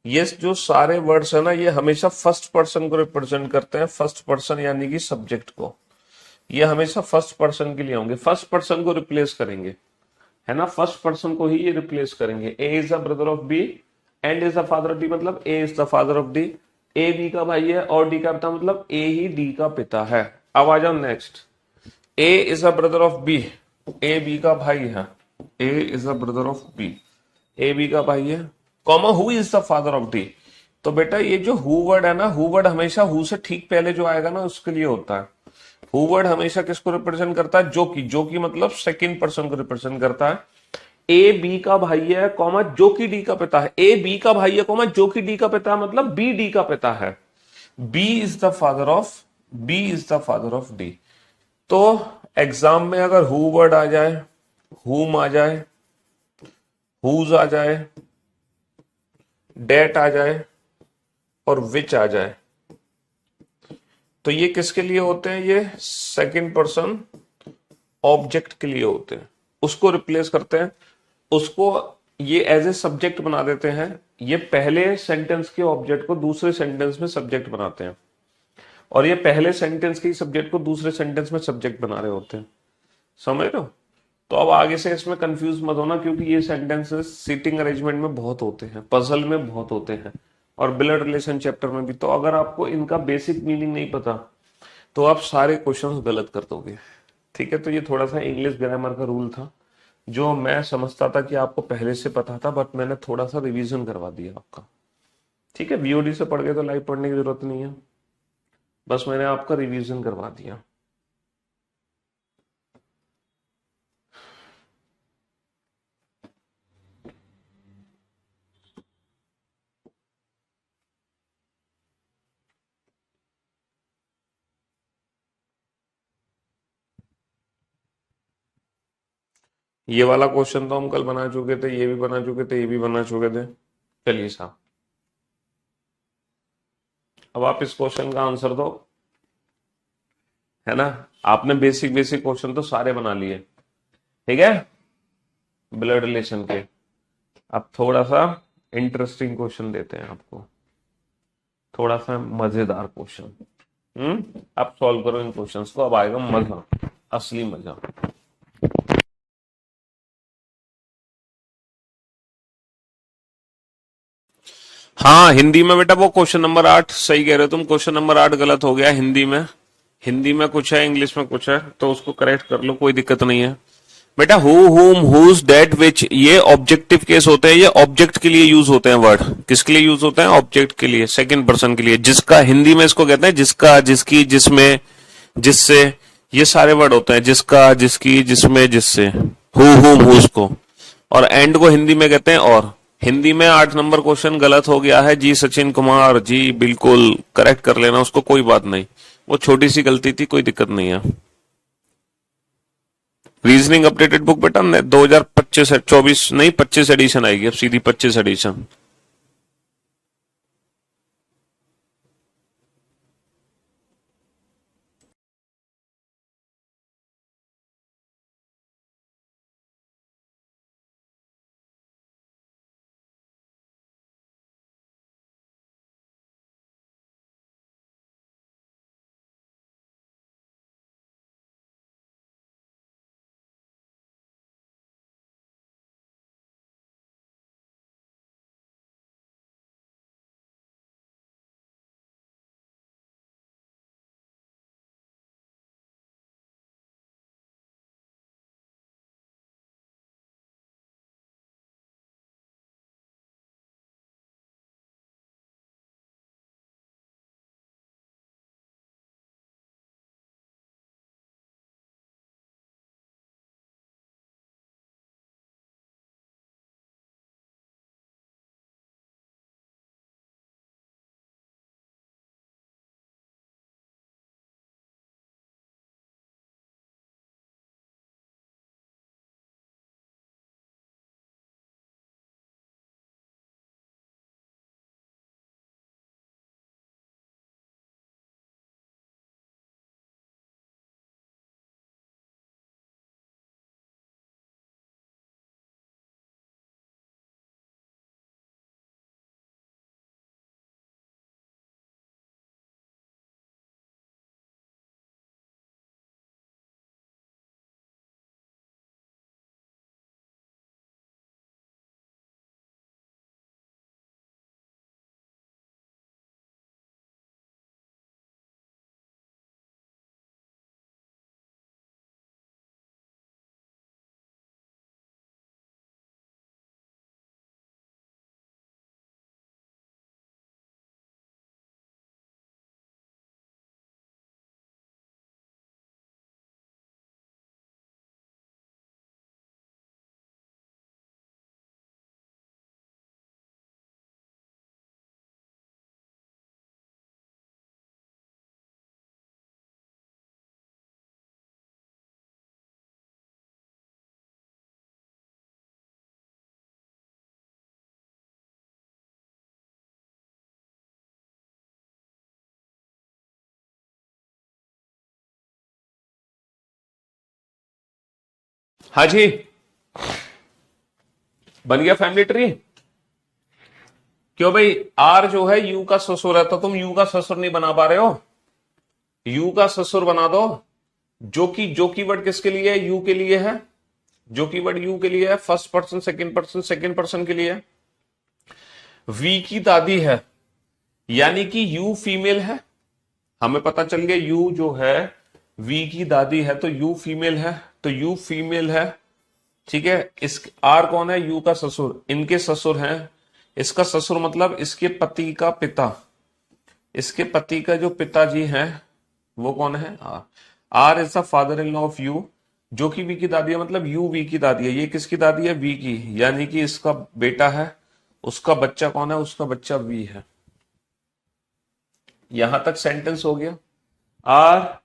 ये जो सारे वर्ड्स है ना, ये हमेशा फर्स्ट पर्सन को रिप्रेजेंट करते हैं, फर्स्ट पर्सन यानी कि सब्जेक्ट को। ये हमेशा फर्स्ट पर्सन के लिए होंगे, फर्स्ट पर्सन को रिप्लेस करेंगे, है ना, फर्स्ट पर्सन को ही ये रिप्लेस करेंगे। A is the brother of B and is the father of D, मतलब A is the father of D. A B का भाई है और डी का पिता मतलब ए ही डी का पिता है। अब आ जाओ next, A is a brother of B, A B का भाई है, A is a brother of B, A B का भाई है, comma who is the father of D. तो बेटा ये जो हु वर्ड है ना, हु वर्ड हमेशा हु से ठीक पहले जो आएगा ना उसके लिए होता है। हु वर्ड हमेशा किसको रिप्रेजेंट करता है, जो कि, जो कि मतलब सेकंड पर्सन को रिप्रेजेंट करता है। ए बी का भाई है, कॉमा जो कि डी का पिता है, ए बी का भाई है, कॉमा जो कि डी का पिता है मतलब बी डी का पिता है। B is the father of, B is the father of D. तो एग्जाम में अगर हु वर्ड आ जाए, हुम आ जाए, हुज आ जाए, डेट आ जाए और विच आ जाए, तो ये किसके लिए होते हैं, ये सेकंड पर्सन ऑब्जेक्ट के लिए होते हैं। उसको रिप्लेस करते हैं, उसको ये एज ए सब्जेक्ट बना देते हैं। ये पहले सेंटेंस के ऑब्जेक्ट को दूसरे सेंटेंस में सब्जेक्ट बनाते हैं, और ये पहले सेंटेंस के सब्जेक्ट को दूसरे सेंटेंस में सब्जेक्ट बना रहे होते हैं, समझ रहे हो। तो अब आगे से इसमें कंफ्यूज मत होना, क्योंकि ये सेंटेंसेस सीटिंग अरेंजमेंट में बहुत होते हैं, पजल में बहुत होते हैं, और ब्लड रिलेशन चैप्टर में भी। तो अगर आपको इनका बेसिक मीनिंग नहीं पता तो आप सारे क्वेश्चंस गलत कर दोगे, ठीक है। तो ये थोड़ा सा इंग्लिश ग्रामर का रूल था, जो मैं समझता था कि आपको पहले से पता था, बट मैंने थोड़ा सा रिवीजन करवा दिया आपका, ठीक है। वीओडी से पढ़ गए तो लाइव पढ़ने की जरूरत नहीं है, बस मैंने आपका रिवीजन करवा दिया। ये वाला क्वेश्चन तो हम कल बना चुके थे, ये भी बना चुके थे, ये भी बना चुके थे। चलिए साहब, अब आप इस क्वेश्चन का आंसर दो, है ना। आपने बेसिक बेसिक क्वेश्चन तो सारे बना लिए, ठीक है, ब्लड रिलेशन के। अब थोड़ा सा इंटरेस्टिंग क्वेश्चन देते हैं आपको, थोड़ा सा मजेदार क्वेश्चन। आप सॉल्व करो इन क्वेश्चंस को, अब आएगा मजा, असली मजा। हाँ हिंदी में बेटा वो क्वेश्चन नंबर 8, सही कह रहे हो तुम, क्वेश्चन नंबर 8 गलत हो गया हिंदी में। हिंदी में कुछ है, इंग्लिश में कुछ है, तो उसको करेक्ट कर लो, कोई दिक्कत नहीं है बेटा। हु, हुम, हुज, दैट, विच, ये ऑब्जेक्टिव केस होते हैं, ये ऑब्जेक्ट के लिए यूज होते हैं वर्ड। किसके लिए यूज होते हैं? ऑब्जेक्ट के लिए, सेकंड पर्सन के लिए। जिसका, हिंदी में इसको कहते हैं जिसका, जिसकी, जिसमें, जिससे, ये सारे वर्ड होते हैं। जिसका, जिसकी, जिसमें, जिससे, हु, हुम, हुज को। और एंड को हिंदी में कहते हैं और। हिंदी में 8 नंबर क्वेश्चन गलत हो गया है जी सचिन कुमार जी, बिल्कुल करेक्ट कर लेना उसको, कोई बात नहीं, वो छोटी सी गलती थी, कोई दिक्कत नहीं है। रीजनिंग अपडेटेड बुक बेटा 2025 24 नहीं 25 एडिशन आएगी, अब सीधी 25 एडिशन। हाँ जी, बन गया फैमिली ट्री। क्यों भाई, आर जो है यू का ससुर है, तो तुम यू का ससुर नहीं बना पा रहे हो? यू का ससुर बना दो। जो की वर्ड किसके लिए है? यू के लिए है। जो की वर्ड यू के लिए है, फर्स्ट पर्सन, सेकंड पर्सन के लिए है। वी की दादी है, यानी कि यू फीमेल है। हमें पता चल गया यू जो है वी की दादी है, तो यू फीमेल है, तो यू फीमेल है। ठीक है, इस आर कौन है? यू का ससुर, इनके ससुर हैं। इसका ससुर मतलब इसके पति का पिता। इसके पति का जो पिताजी हैं वो कौन है? R. R is the father in law of U. जो कि वी की दादी है, मतलब यू वी की दादी है। ये किसकी दादी है? वी की, यानी कि इसका बेटा है। उसका बच्चा कौन है? उसका बच्चा वी है। यहां तक सेंटेंस हो गया। R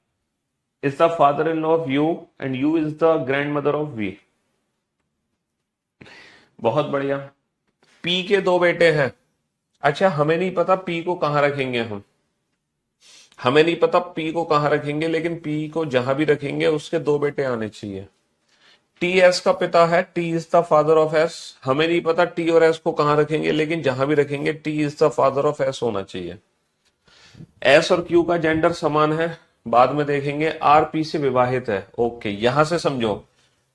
is the father in law of U and U is the grandmother of V. बहुत बढ़िया। पी के 2 बेटे हैं। अच्छा, हमें नहीं पता पी को कहां रखेंगे हम। हमें नहीं पता पी को कहां रखेंगे, लेकिन पी को जहां भी रखेंगे उसके 2 बेटे आने चाहिए। टी एस का पिता है, T is the father of S. हमें नहीं पता टी और एस को कहां रखेंगे, लेकिन जहां भी रखेंगे T is the father of S होना चाहिए। एस और क्यू का जेंडर समान है, बाद में देखेंगे। आर पी से विवाहित है। ओके, यहां से समझो,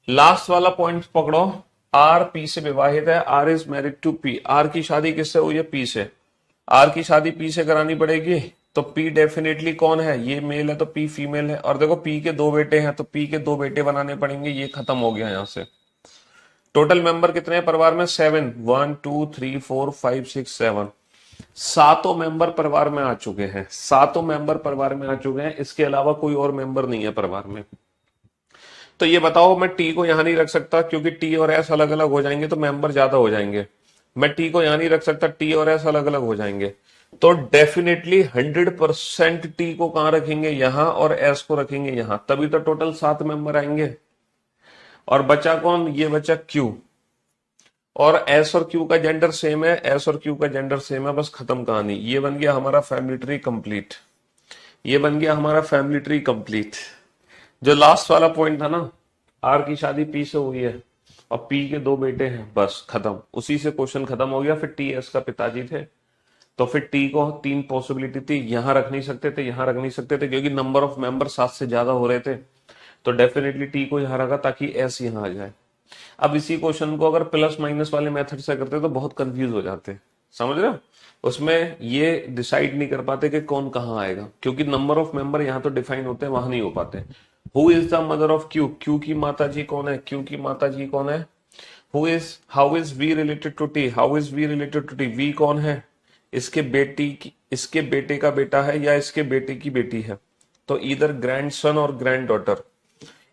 लास्ट वाला पॉइंट पकड़ो। आर पी से विवाहित है, R is married to P. R की शादी किससे हुई है? पी से। आर की शादी पी से करानी पड़ेगी, तो P डेफिनेटली कौन है, ये मेल है तो P फीमेल है। और देखो P के दो बेटे हैं तो P के दो बेटे बनाने पड़ेंगे, ये खत्म हो गया यहां से। टोटल मेंबर कितने हैं परिवार में, 7, 1 2 3 4 5 6 7, सातों मेंबर परिवार में आ चुके हैं, सातों मेंबर परिवार में आ चुके हैं, इसके अलावा कोई और मेंबर नहीं है परिवार में। तो ये बताओ, मैं टी को यहां नहीं रख सकता क्योंकि टी और एस अलग अलग हो जाएंगे तो मेंबर ज्यादा हो जाएंगे। मैं टी को यहां नहीं रख सकता, टी और एस अलग अलग हो जाएंगे। तो डेफिनेटली 100% टी को कहां रखेंगे, यहां, और एस को रखेंगे यहां, तभी तो टोटल 7 मेंबर आएंगे। और बचा कौन, ये बचा क्यू। और एस और क्यू का जेंडर सेम है, एस और क्यू का जेंडर सेम है, बस खत्म कहानी। ये बन गया हमारा फैमिली ट्री कंप्लीट, ये बन गया हमारा फैमिली ट्री कंप्लीट। जो लास्ट वाला पॉइंट था ना, आर की शादी पी से हुई है और पी के दो बेटे हैं, बस खत्म, उसी से क्वेश्चन खत्म हो गया। फिर टी एस का पिताजी थे, तो फिर टी को तीन पॉसिबिलिटी थी, यहां रख नहीं सकते थे, यहां रख नहीं सकते थे, क्योंकि नंबर ऑफ मेंबर 7 से ज्यादा हो रहे थे। तो डेफिनेटली टी को यहां रखा ताकि एस यहां आ जाए। अब इसी क्वेश्चन को अगर प्लस माइनस वाले मेथड से करते तो बहुत कंफ्यूज हो जाते, समझ रहे हो। उसमें ये डिसाइड नहीं कर पाते कि कौन कहां आएगा, क्योंकि नंबर ऑफ मेंबर यहां तो डिफाइन होते हैं, वहां नहीं हो पाते। Who is the mother of Q, Q की माता जी कौन है, क्यू की माता जी कौन है। Who is, how is V related to T, how is V related to T, V कौन है, इसके बेटी की, इसके बेटे का बेटा है या इसके बेटे की बेटी है। तो इधर ग्रैंडसन और ग्रैंड डॉटर,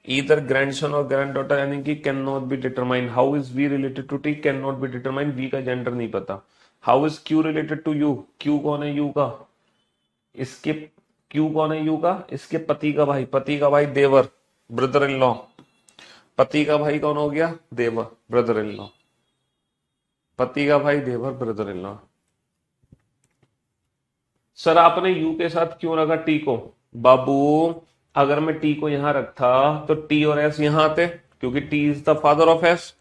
either grandson और granddaughter, यानी कि can not be determine. How is V related to T, can not be determine, V का जेंडर नहीं पता। How is Q related to U, Q कौन है यू का, इसके, क्यू कौन है यू का, इसके पति का भाई, पति का भाई देवर, ब्रदर इन लॉ। पति का भाई कौन हो गया, देवर, ब्रदर इन लॉ। पति का भाई देवर, ब्रदर इन लॉ। सर आपने यू के साथ क्यों रखा टी को, बाबू अगर मैं टी को यहां रखता तो टी और एस यहां आते, क्योंकि T is the father of S.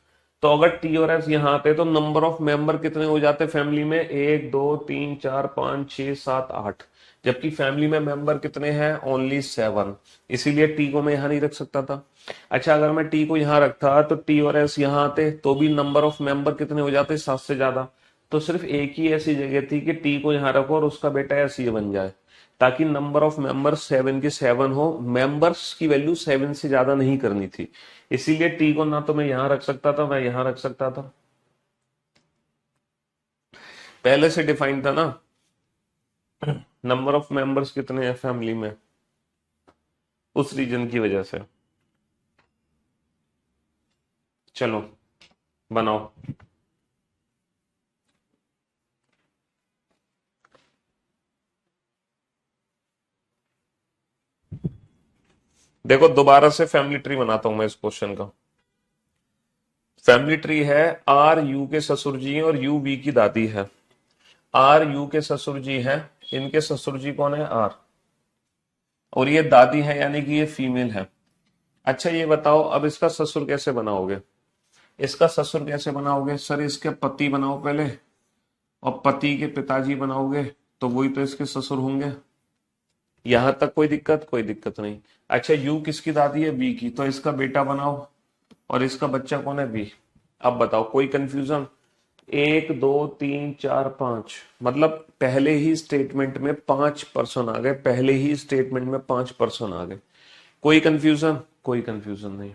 तो अगर टी और एस यहां आते तो नंबर ऑफ मेंबर कितने हो जाते फैमिली में, 1 2 3 4 5 6 7 8, जबकि फैमिली में मेंबर कितने हैं, ओनली 7, इसीलिए टी को मैं यहां नहीं रख सकता था। अच्छा अगर मैं टी को यहां रखता तो टी और एस यहां आते तो भी नंबर ऑफ मेंबर कितने हो जाते, 7 से ज्यादा। तो सिर्फ एक ही ऐसी जगह थी कि टी को यहां रखो और उसका बेटा एस ये बन जाए, ताकि नंबर ऑफ मेंबर्स 7 के 7 हो, मेंबर्स की वैल्यू 7 से ज्यादा नहीं करनी थी। इसीलिए टी को ना तो मैं यहां रख सकता था, मैं यहां रख सकता था, पहले से डिफाइन था ना नंबर ऑफ मेंबर्स कितने हैं फैमिली में, उस रीजन की वजह से। चलो बनाओ। देखो दोबारा से फैमिली ट्री बनाता हूं मैं इस क्वेश्चन का। फैमिली ट्री है, आर यू के ससुर जी हैं और यू वी की दादी है। आर यू के ससुर जी हैं, इनके ससुर जी कौन है, आर, और ये दादी है यानी कि ये फीमेल है। अच्छा ये बताओ अब इसका ससुर कैसे बनाओगे, इसका ससुर कैसे बनाओगे, सर इसके पति बनाओ पहले और पति के पिताजी बनाओगे, तो वही तो इसके ससुर होंगे। यहां तक कोई दिक्कत, कोई दिक्कत नहीं। अच्छा यू किसकी दादी है, बी की, तो इसका बेटा बनाओ और इसका बच्चा कौन है, बी। अब बताओ कोई कंफ्यूजन, 1 2 3 4 5, मतलब पहले ही स्टेटमेंट में 5 पर्सन आ गए, पहले ही स्टेटमेंट में 5 पर्सन आ गए। कोई कंफ्यूजन, कोई कंफ्यूजन नहीं।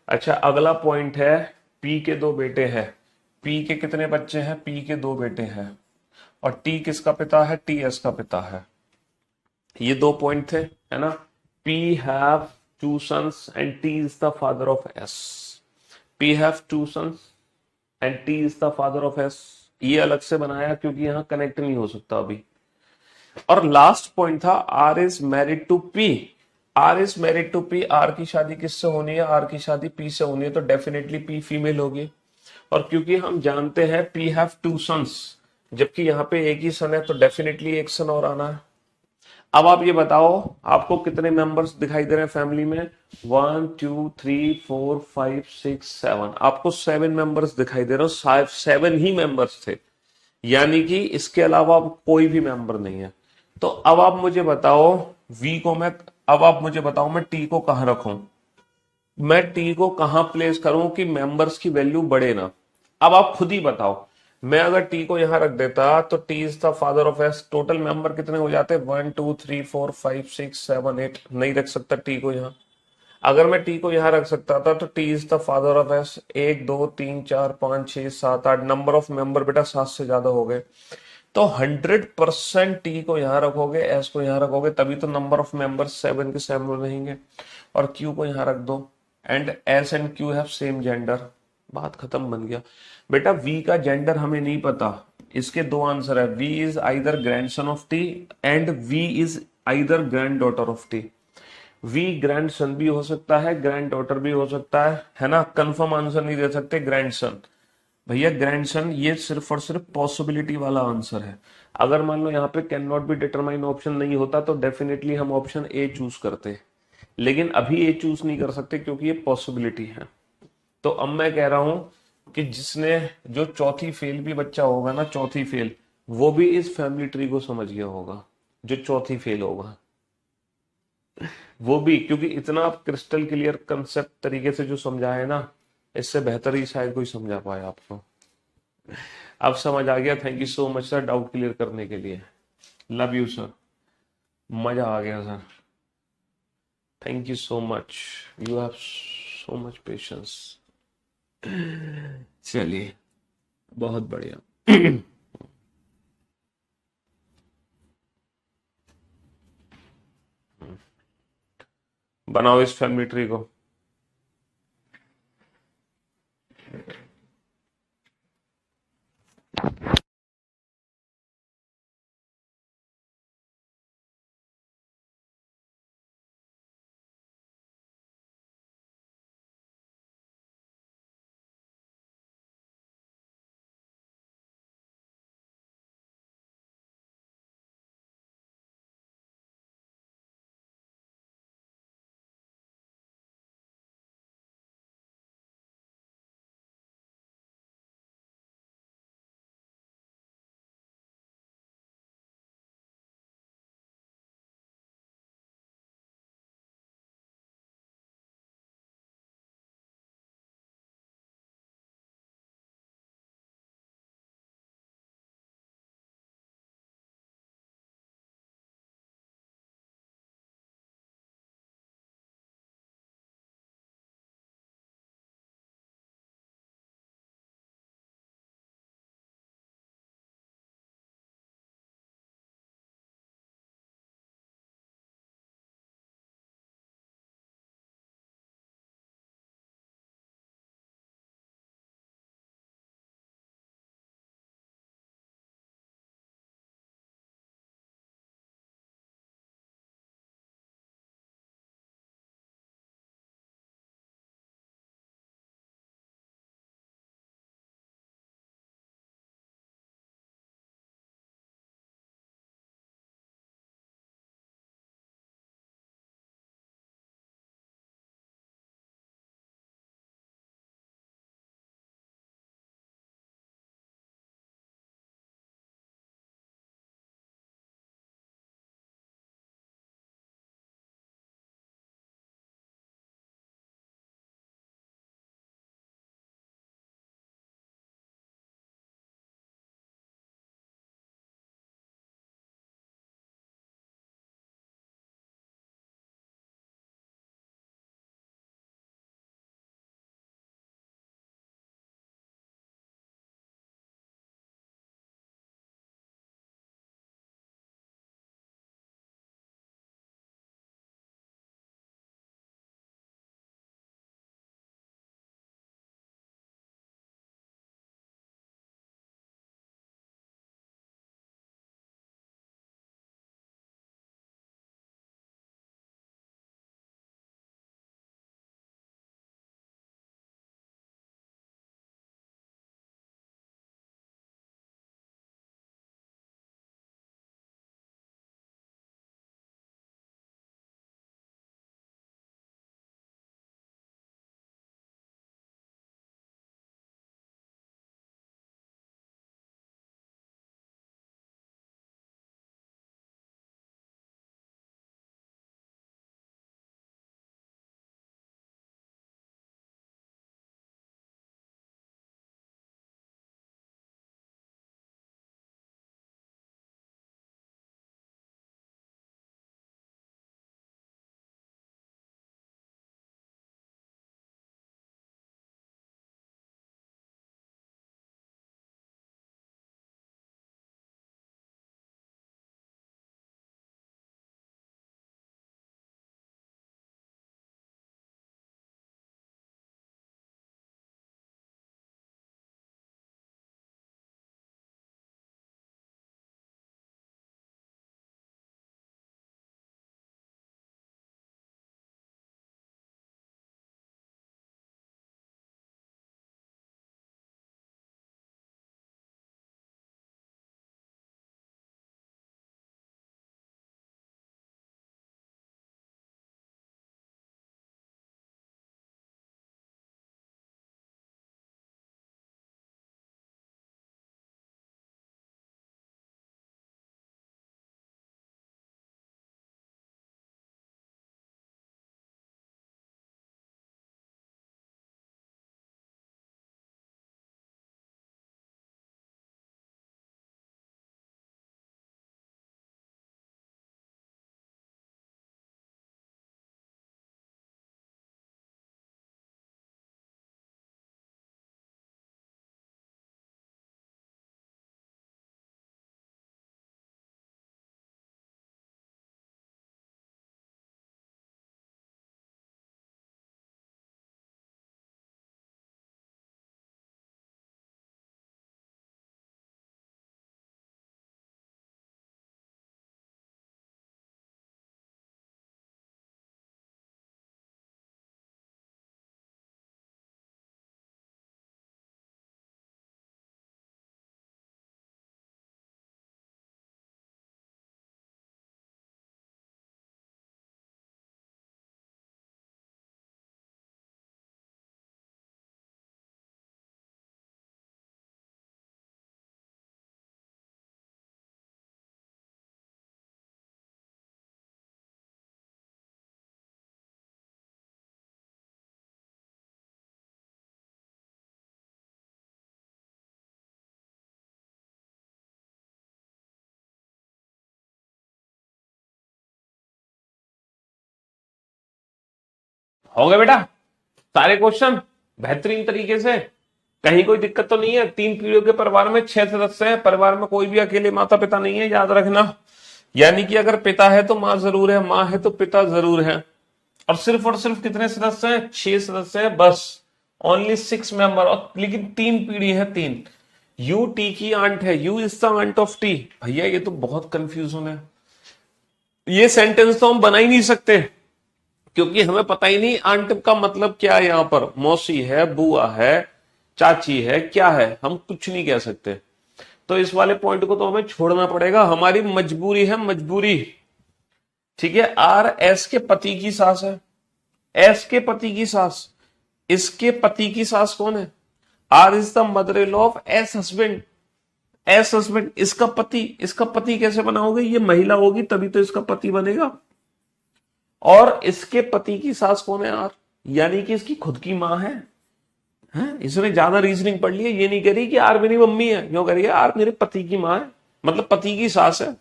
अच्छा अगला पॉइंट है, पी के दो बेटे हैं, पी के कितने बच्चे हैं, पी के दो बेटे हैं, और टी किसका पिता है, टी एस का पिता है। ये दो पॉइंट थे, है ना। P have 2 sons and T is the father of S. P have 2 sons and T is the father of S, ये अलग से बनाया क्योंकि यहां कनेक्ट नहीं हो सकता अभी। और लास्ट पॉइंट था, R is married to P. R is married to P, R की शादी किससे होनी है, आर की शादी पी से होनी है, तो डेफिनेटली पी फीमेल होगी। और क्योंकि हम जानते हैं पी हैव 2 सन्स, जबकि यहाँ पे एक ही सन है, तो डेफिनेटली एक सन और आना है। अब आप ये बताओ आपको कितने मेंबर्स दिखाई दे रहे हैं फैमिली में, 1 2 3 4 5 6 7, आपको 7 मेंबर्स दिखाई दे रहे हो, 7 ही मेंबर्स थे, यानी कि इसके अलावा अब कोई भी मेंबर नहीं है। तो अब आप मुझे बताओ वी को मैं, अब आप मुझे बताओ मैं टी को कहां रखूं, मैं टी को कहां प्लेस करूं कि मेंबर्स की वैल्यू बढ़े ना। अब आप खुद ही बताओ, मैं अगर टी को यहां रख देता तो T is the father of S, total member कितने हो जाते? 1 2 3 4 5 6 7 8, नहीं रख सकता टी को यहाँ। अगर मैं टी को यहां रख सकता था तो T is the father of S, 1 2 3 4 5 6 7 8, number of member बेटा 7 से ज्यादा हो गए। तो 100% टी को यहां रखोगे, एस को यहां रखोगे, तभी तो नंबर ऑफ मेंबर्स 7 के 7 रहेंगे। और क्यू को यहां रख दो, and S and Q have same gender, बात खत्म, बन गया। बेटा वी का जेंडर हमें नहीं पता, इसके दो आंसर है, V is either grandson of T and V is either granddaughter of T. V grandson भी हो सकता है, ग्रैंड डॉटर भी हो सकता है ना, कंफर्म आंसर नहीं दे सकते ग्रैंड सन। भैया ग्रैंडसन ये सिर्फ और सिर्फ पॉसिबिलिटी वाला आंसर है। अगर मान लो यहाँ पे can not be determine option नहीं होता तो डेफिनेटली हम ऑप्शन ए चूज करते, लेकिन अभी ए चूज नहीं कर सकते क्योंकि ये पॉसिबिलिटी है। तो अब मैं कह रहा हूं कि जिसने, जो चौथी फेल भी बच्चा होगा ना, चौथी फेल, वो भी इस फैमिली ट्री को समझ गया होगा, जो चौथी फेल होगा वो भी, क्योंकि इतना क्रिस्टल क्लियर कंसेप्ट तरीके से जो समझा है ना, इससे बेहतर ही शायद कोई समझा पाए आपको। अब समझ आ गया, thank you so much sir doubt clear करने के लिए, लव यू सर, मजा आ गया sir, thank you so much, you have so much patience. चलिए, बहुत बढ़िया। बनाओ इस फैमिली ट्री को। हो गए बेटा सारे क्वेश्चन बेहतरीन तरीके से, कहीं कोई दिक्कत तो नहीं है। 3 पीढ़ियों के परिवार में 6 सदस्य हैं, परिवार में कोई भी अकेले माता पिता नहीं है, याद रखना। यानी कि अगर पिता है तो माँ जरूर है, माँ है तो पिता जरूर है। और सिर्फ कितने सदस्य हैं? 6 सदस्य हैं बस, ओनली 6 मेंबर। और लेकिन 3 पीढ़ी है, 3। यू टी की आंट है, U is the aunt of T. भैया ये तो बहुत कंफ्यूजन है, ये सेंटेंस तो हम बना ही नहीं सकते, क्योंकि हमें पता ही नहीं आंट का मतलब क्या है। यहां पर मौसी है, बुआ है, चाची है, क्या है, हम कुछ नहीं कह सकते। तो इस वाले पॉइंट को तो हमें छोड़ना पड़ेगा, हमारी मजबूरी है, मजबूरी। ठीक है, आर एस के पति की सास है, एस के पति की सास, इसके पति की सास कौन है? R is the mother in law of S husband, S husband इसका पति। इसका पति कैसे बनाओगे? ये महिला होगी तभी तो इसका पति बनेगा। और इसके पति की सास कौन है? आर, यानी कि इसकी खुद की मां है। हैं? इसने ज्यादा रीजनिंग पढ़ ली है, ये नहीं कह रही कि आर मेरी मम्मी है, क्यों कह रही है आर मेरे पति की मां है, मतलब पति की सास है।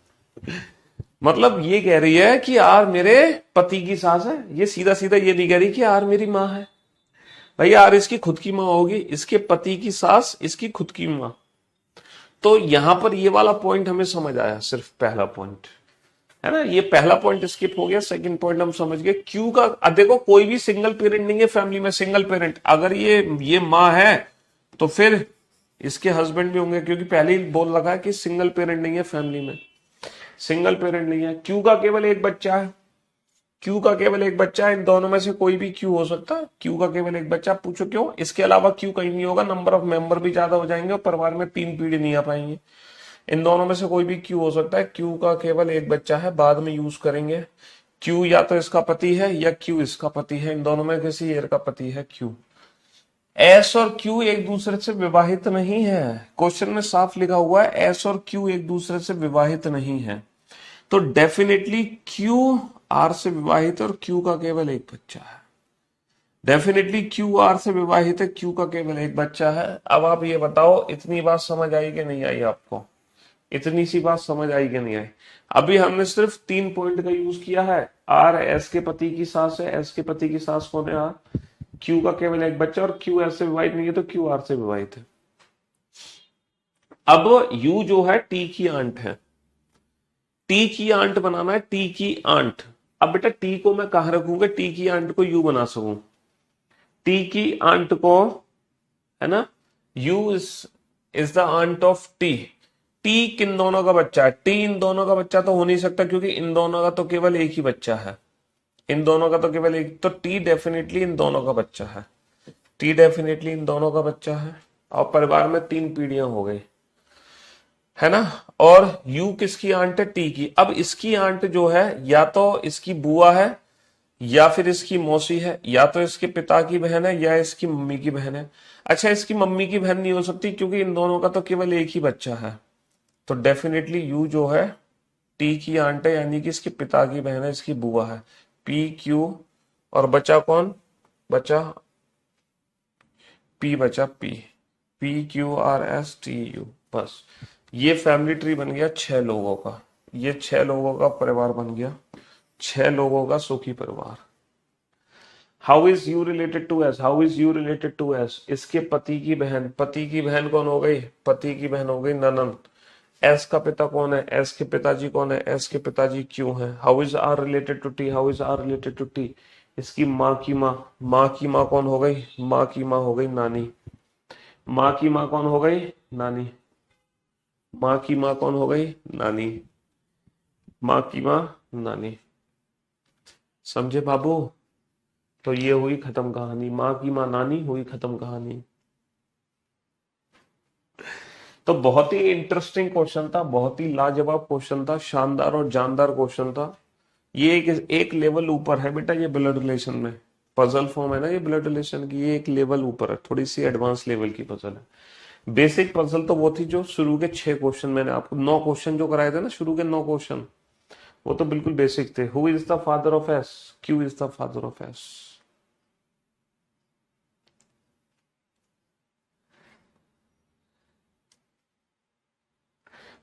मतलब ये कह रही है कि आर मेरे पति की सास है, ये सीधा सीधा ये नहीं कह रही कि आर मेरी मां है। भाई आर इसकी खुद की मां होगी, इसके पति की सास इसकी खुद की मां। तो यहां पर ये वाला पॉइंट हमें समझ आया, सिर्फ पहला पॉइंट है ना, ये पहला पॉइंट स्किप हो गया। सेकंड पॉइंट हम समझ गए क्यू का। अब देखो कोई भी सिंगल पेरेंट नहीं है फैमिली में, सिंगल पेरेंट। अगर ये माँ है तो फिर इसके हस्बैंड भी होंगे, क्योंकि पहले ही बोल रखा है कि सिंगल पेरेंट नहीं है फैमिली में, सिंगल पेरेंट नहीं है। क्यू का केवल एक बच्चा है, क्यू का केवल एक बच्चा है, इन दोनों में से कोई भी क्यू हो सकता है। क्यू का केवल एक बच्चा, पूछो क्यों? इसके अलावा क्यू कहीं नहीं होगा, नंबर ऑफ मेंबर भी ज्यादा हो जाएंगे और परिवार में 3 पीढ़ी नहीं आ पाएंगे। इन दोनों में से कोई भी क्यू हो सकता है, क्यू का केवल एक बच्चा है, बाद में यूज करेंगे। क्यू या तो इसका पति है या क्यू इसका पति है, इन दोनों में किसी एक का पति है क्यू। एस और क्यू एक दूसरे से विवाहित नहीं है, क्वेश्चन में साफ लिखा हुआ है एस और क्यू एक दूसरे से विवाहित नहीं है। तो डेफिनेटली क्यू आर से विवाहित है और क्यू का केवल एक बच्चा है। डेफिनेटली क्यू आर से विवाहित है, क्यू का केवल एक बच्चा है। अब आप ये बताओ इतनी बात समझ आई कि नहीं आई आपको? इतनी सी बात समझ आई कि नहीं आई? अभी हमने सिर्फ 3 पॉइंट का यूज किया है। आर एस के पति की सास है, एस के पति की सास कौन है? आर। क्यू का केवल एक बच्चा और क्यू एस से विवाहित नहीं है, तो क्यू आर से विवाहित है। अब यू जो है टी की आंट है, टी की आंट बनाना है, टी की आंट। अब बेटा टी को मैं कहां रखूंगा, टी की आंट को यू बना सकूं? टी की आंट को, है ना, U is the aunt of T. T किन दोनों का बच्चा है? टी इन दोनों का बच्चा तो हो नहीं सकता, क्योंकि इन दोनों का तो केवल एक ही बच्चा है, इन दोनों का तो केवल एक। तो टी डेफिनेटली इन दोनों का बच्चा है, टी डेफिनेटली इन दोनों का बच्चा है। और परिवार में 3 पीढ़ियां हो गई, है ना। और यू किसकी आंट है? टी की। अब इसकी आंट जो है या तो इसकी बुआ है या फिर इसकी मौसी है, या तो इसके पिता की बहन है या इसकी मम्मी की बहन है। अच्छा इसकी मम्मी की बहन नहीं हो सकती, क्योंकि इन दोनों का तो केवल एक ही बच्चा है। तो डेफिनेटली यू जो है टी की आंट है, यानी कि इसके पिता की बहन है, इसकी बुआ है। पी क्यू, और बचा कौन? बचा पी, बचा P, P Q R S T U. बस ये फैमिली ट्री बन गया 6 लोगों का, ये 6 लोगों का परिवार बन गया, 6 लोगों का सुखी परिवार। How is U related to S? How is U related to S? इसके पति की बहन, पति की बहन कौन हो गई? पति की बहन हो गई ननन। एस का पिता कौन है? एस के पिताजी कौन है? एस के पिताजी क्यों है? How is R related to T? How is R related to T? इसकी माँ की माँ, माँ की माँ कौन हो गई? माँ की माँ हो गई नानी। माँ की माँ कौन हो गई? नानी। माँ की माँ कौन हो गई? नानी। माँ की माँ नानी। समझे बाबू? तो ये हुई खत्म कहानी, माँ की माँ नानी, हुई खत्म कहानी। तो बहुत ही इंटरेस्टिंग क्वेश्चन था, बहुत ही लाजवाब क्वेश्चन था, शानदार और जानदार क्वेश्चन था। ये एक लेवल ऊपर है बेटा, ये ब्लड रिलेशन में पजल फॉर्म है ना, ये ब्लड रिलेशन की, ये एक लेवल ऊपर है, थोड़ी सी एडवांस लेवल की पजल है। बेसिक पजल तो वो थी जो शुरू के 6 क्वेश्चन, मैंने आपको 9 क्वेश्चन जो कराए थे ना, शुरू के 9 क्वेश्चन, वो तो बिल्कुल बेसिक थे। Who is the father of S? Q is the father of S.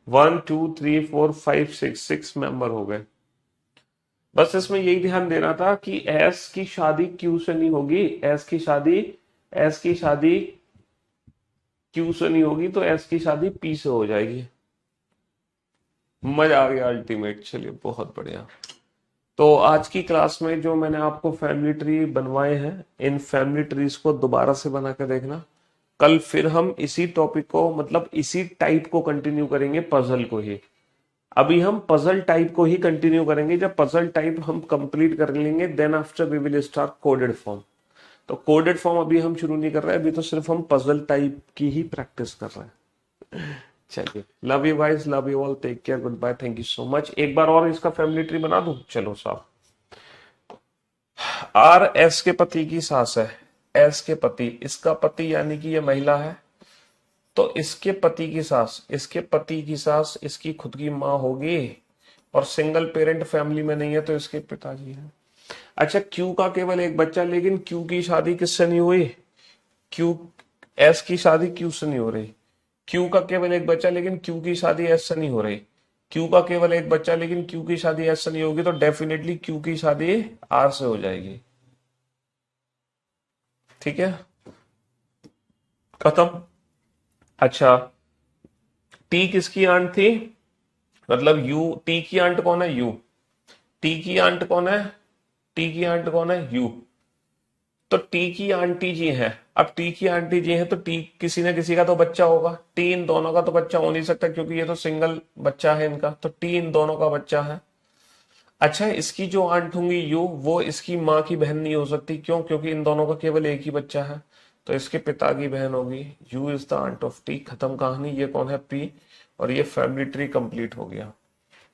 1 2 3 4 5 6 6 member हो गए। बस इसमें यही ध्यान देना था कि एस की शादी क्यू से नहीं होगी, एस की शादी क्यू से नहीं होगी, तो एस की शादी पी से हो जाएगी। मजा आ गया अल्टीमेट, चलिए बहुत बढ़िया। तो आज की क्लास में जो मैंने आपको फैमिली ट्री बनवाए हैं, इन फैमिली ट्रीज को दोबारा से बना के देखना। कल फिर हम इसी टॉपिक को, मतलब इसी टाइप को कंटिन्यू करेंगे, पजल को ही। अभी हम पजल टाइप को ही कंटिन्यू करेंगे। जब पजल टाइप हम कंप्लीट कर लेंगे, then after we will start coded form. तो कोडेड फॉर्म अभी हम शुरू नहीं कर रहे हैं, अभी तो सिर्फ हम पजल टाइप की ही प्रैक्टिस कर रहे हैं। चलिए, love you guys, love you all, take care, goodbye, thank you so much. एक बार और इसका फैमिली ट्री बना दूं, चलो साहब। आर एस के पति की सास है, एस के पति, इसका पति यानी कि ये महिला है, तो इसके पति की सास, इसके पति की सास इसकी खुद की माँ होगी, और सिंगल पेरेंट फैमिली में नहीं है तो इसके पिताजी हैं। अच्छा, क्यू का केवल एक बच्चा, लेकिन क्यू की शादी किससे नहीं हुई? क्यू, एस की शादी क्यू से नहीं हो रही। क्यू का केवल एक बच्चा, लेकिन क्यू की शादी एस से नहीं हो रही। क्यू का केवल एक बच्चा, लेकिन क्यू की शादी एस से नहीं होगी, तो डेफिनेटली क्यू की शादी आर से हो जाएगी। ठीक है, खत्म। अच्छा, टी किसकी आंट थी? मतलब यू, टी की आंट कौन है? यू। टी की आंट कौन है? टी की आंट कौन है? यू। तो टी की आंटी जी हैं। अब टी की आंटी जी हैं तो टी किसी न किसी का तो बच्चा होगा। टी इन दोनों का तो बच्चा हो नहीं सकता, क्योंकि ये तो सिंगल बच्चा है इनका, तो टी इन दोनों का बच्चा है। अच्छा, इसकी जो आंट होंगी यू, वो इसकी माँ की बहन नहीं हो सकती। क्यों? क्योंकि इन दोनों का केवल एक ही बच्चा है, तो इसके पिता की बहन होगी। U is the aunt of T. खत्म कहानी। ये कौन है? पी। और ये फैमिली ट्री कंप्लीट हो गया।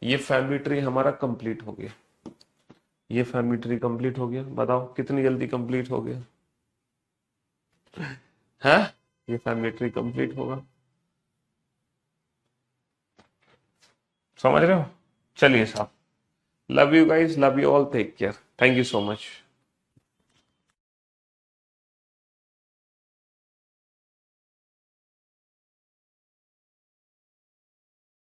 ये फैमिली ट्री हमारा कंप्लीट हो गया। ये फैमिली ट्री कंप्लीट हो गया। बताओ कितनी जल्दी कंप्लीट हो गया है? ये फैमिली ट्री कंप्लीट होगा। समझ रहे हो? चलिए साहब, love you guys, love you all, take care, thank you so much.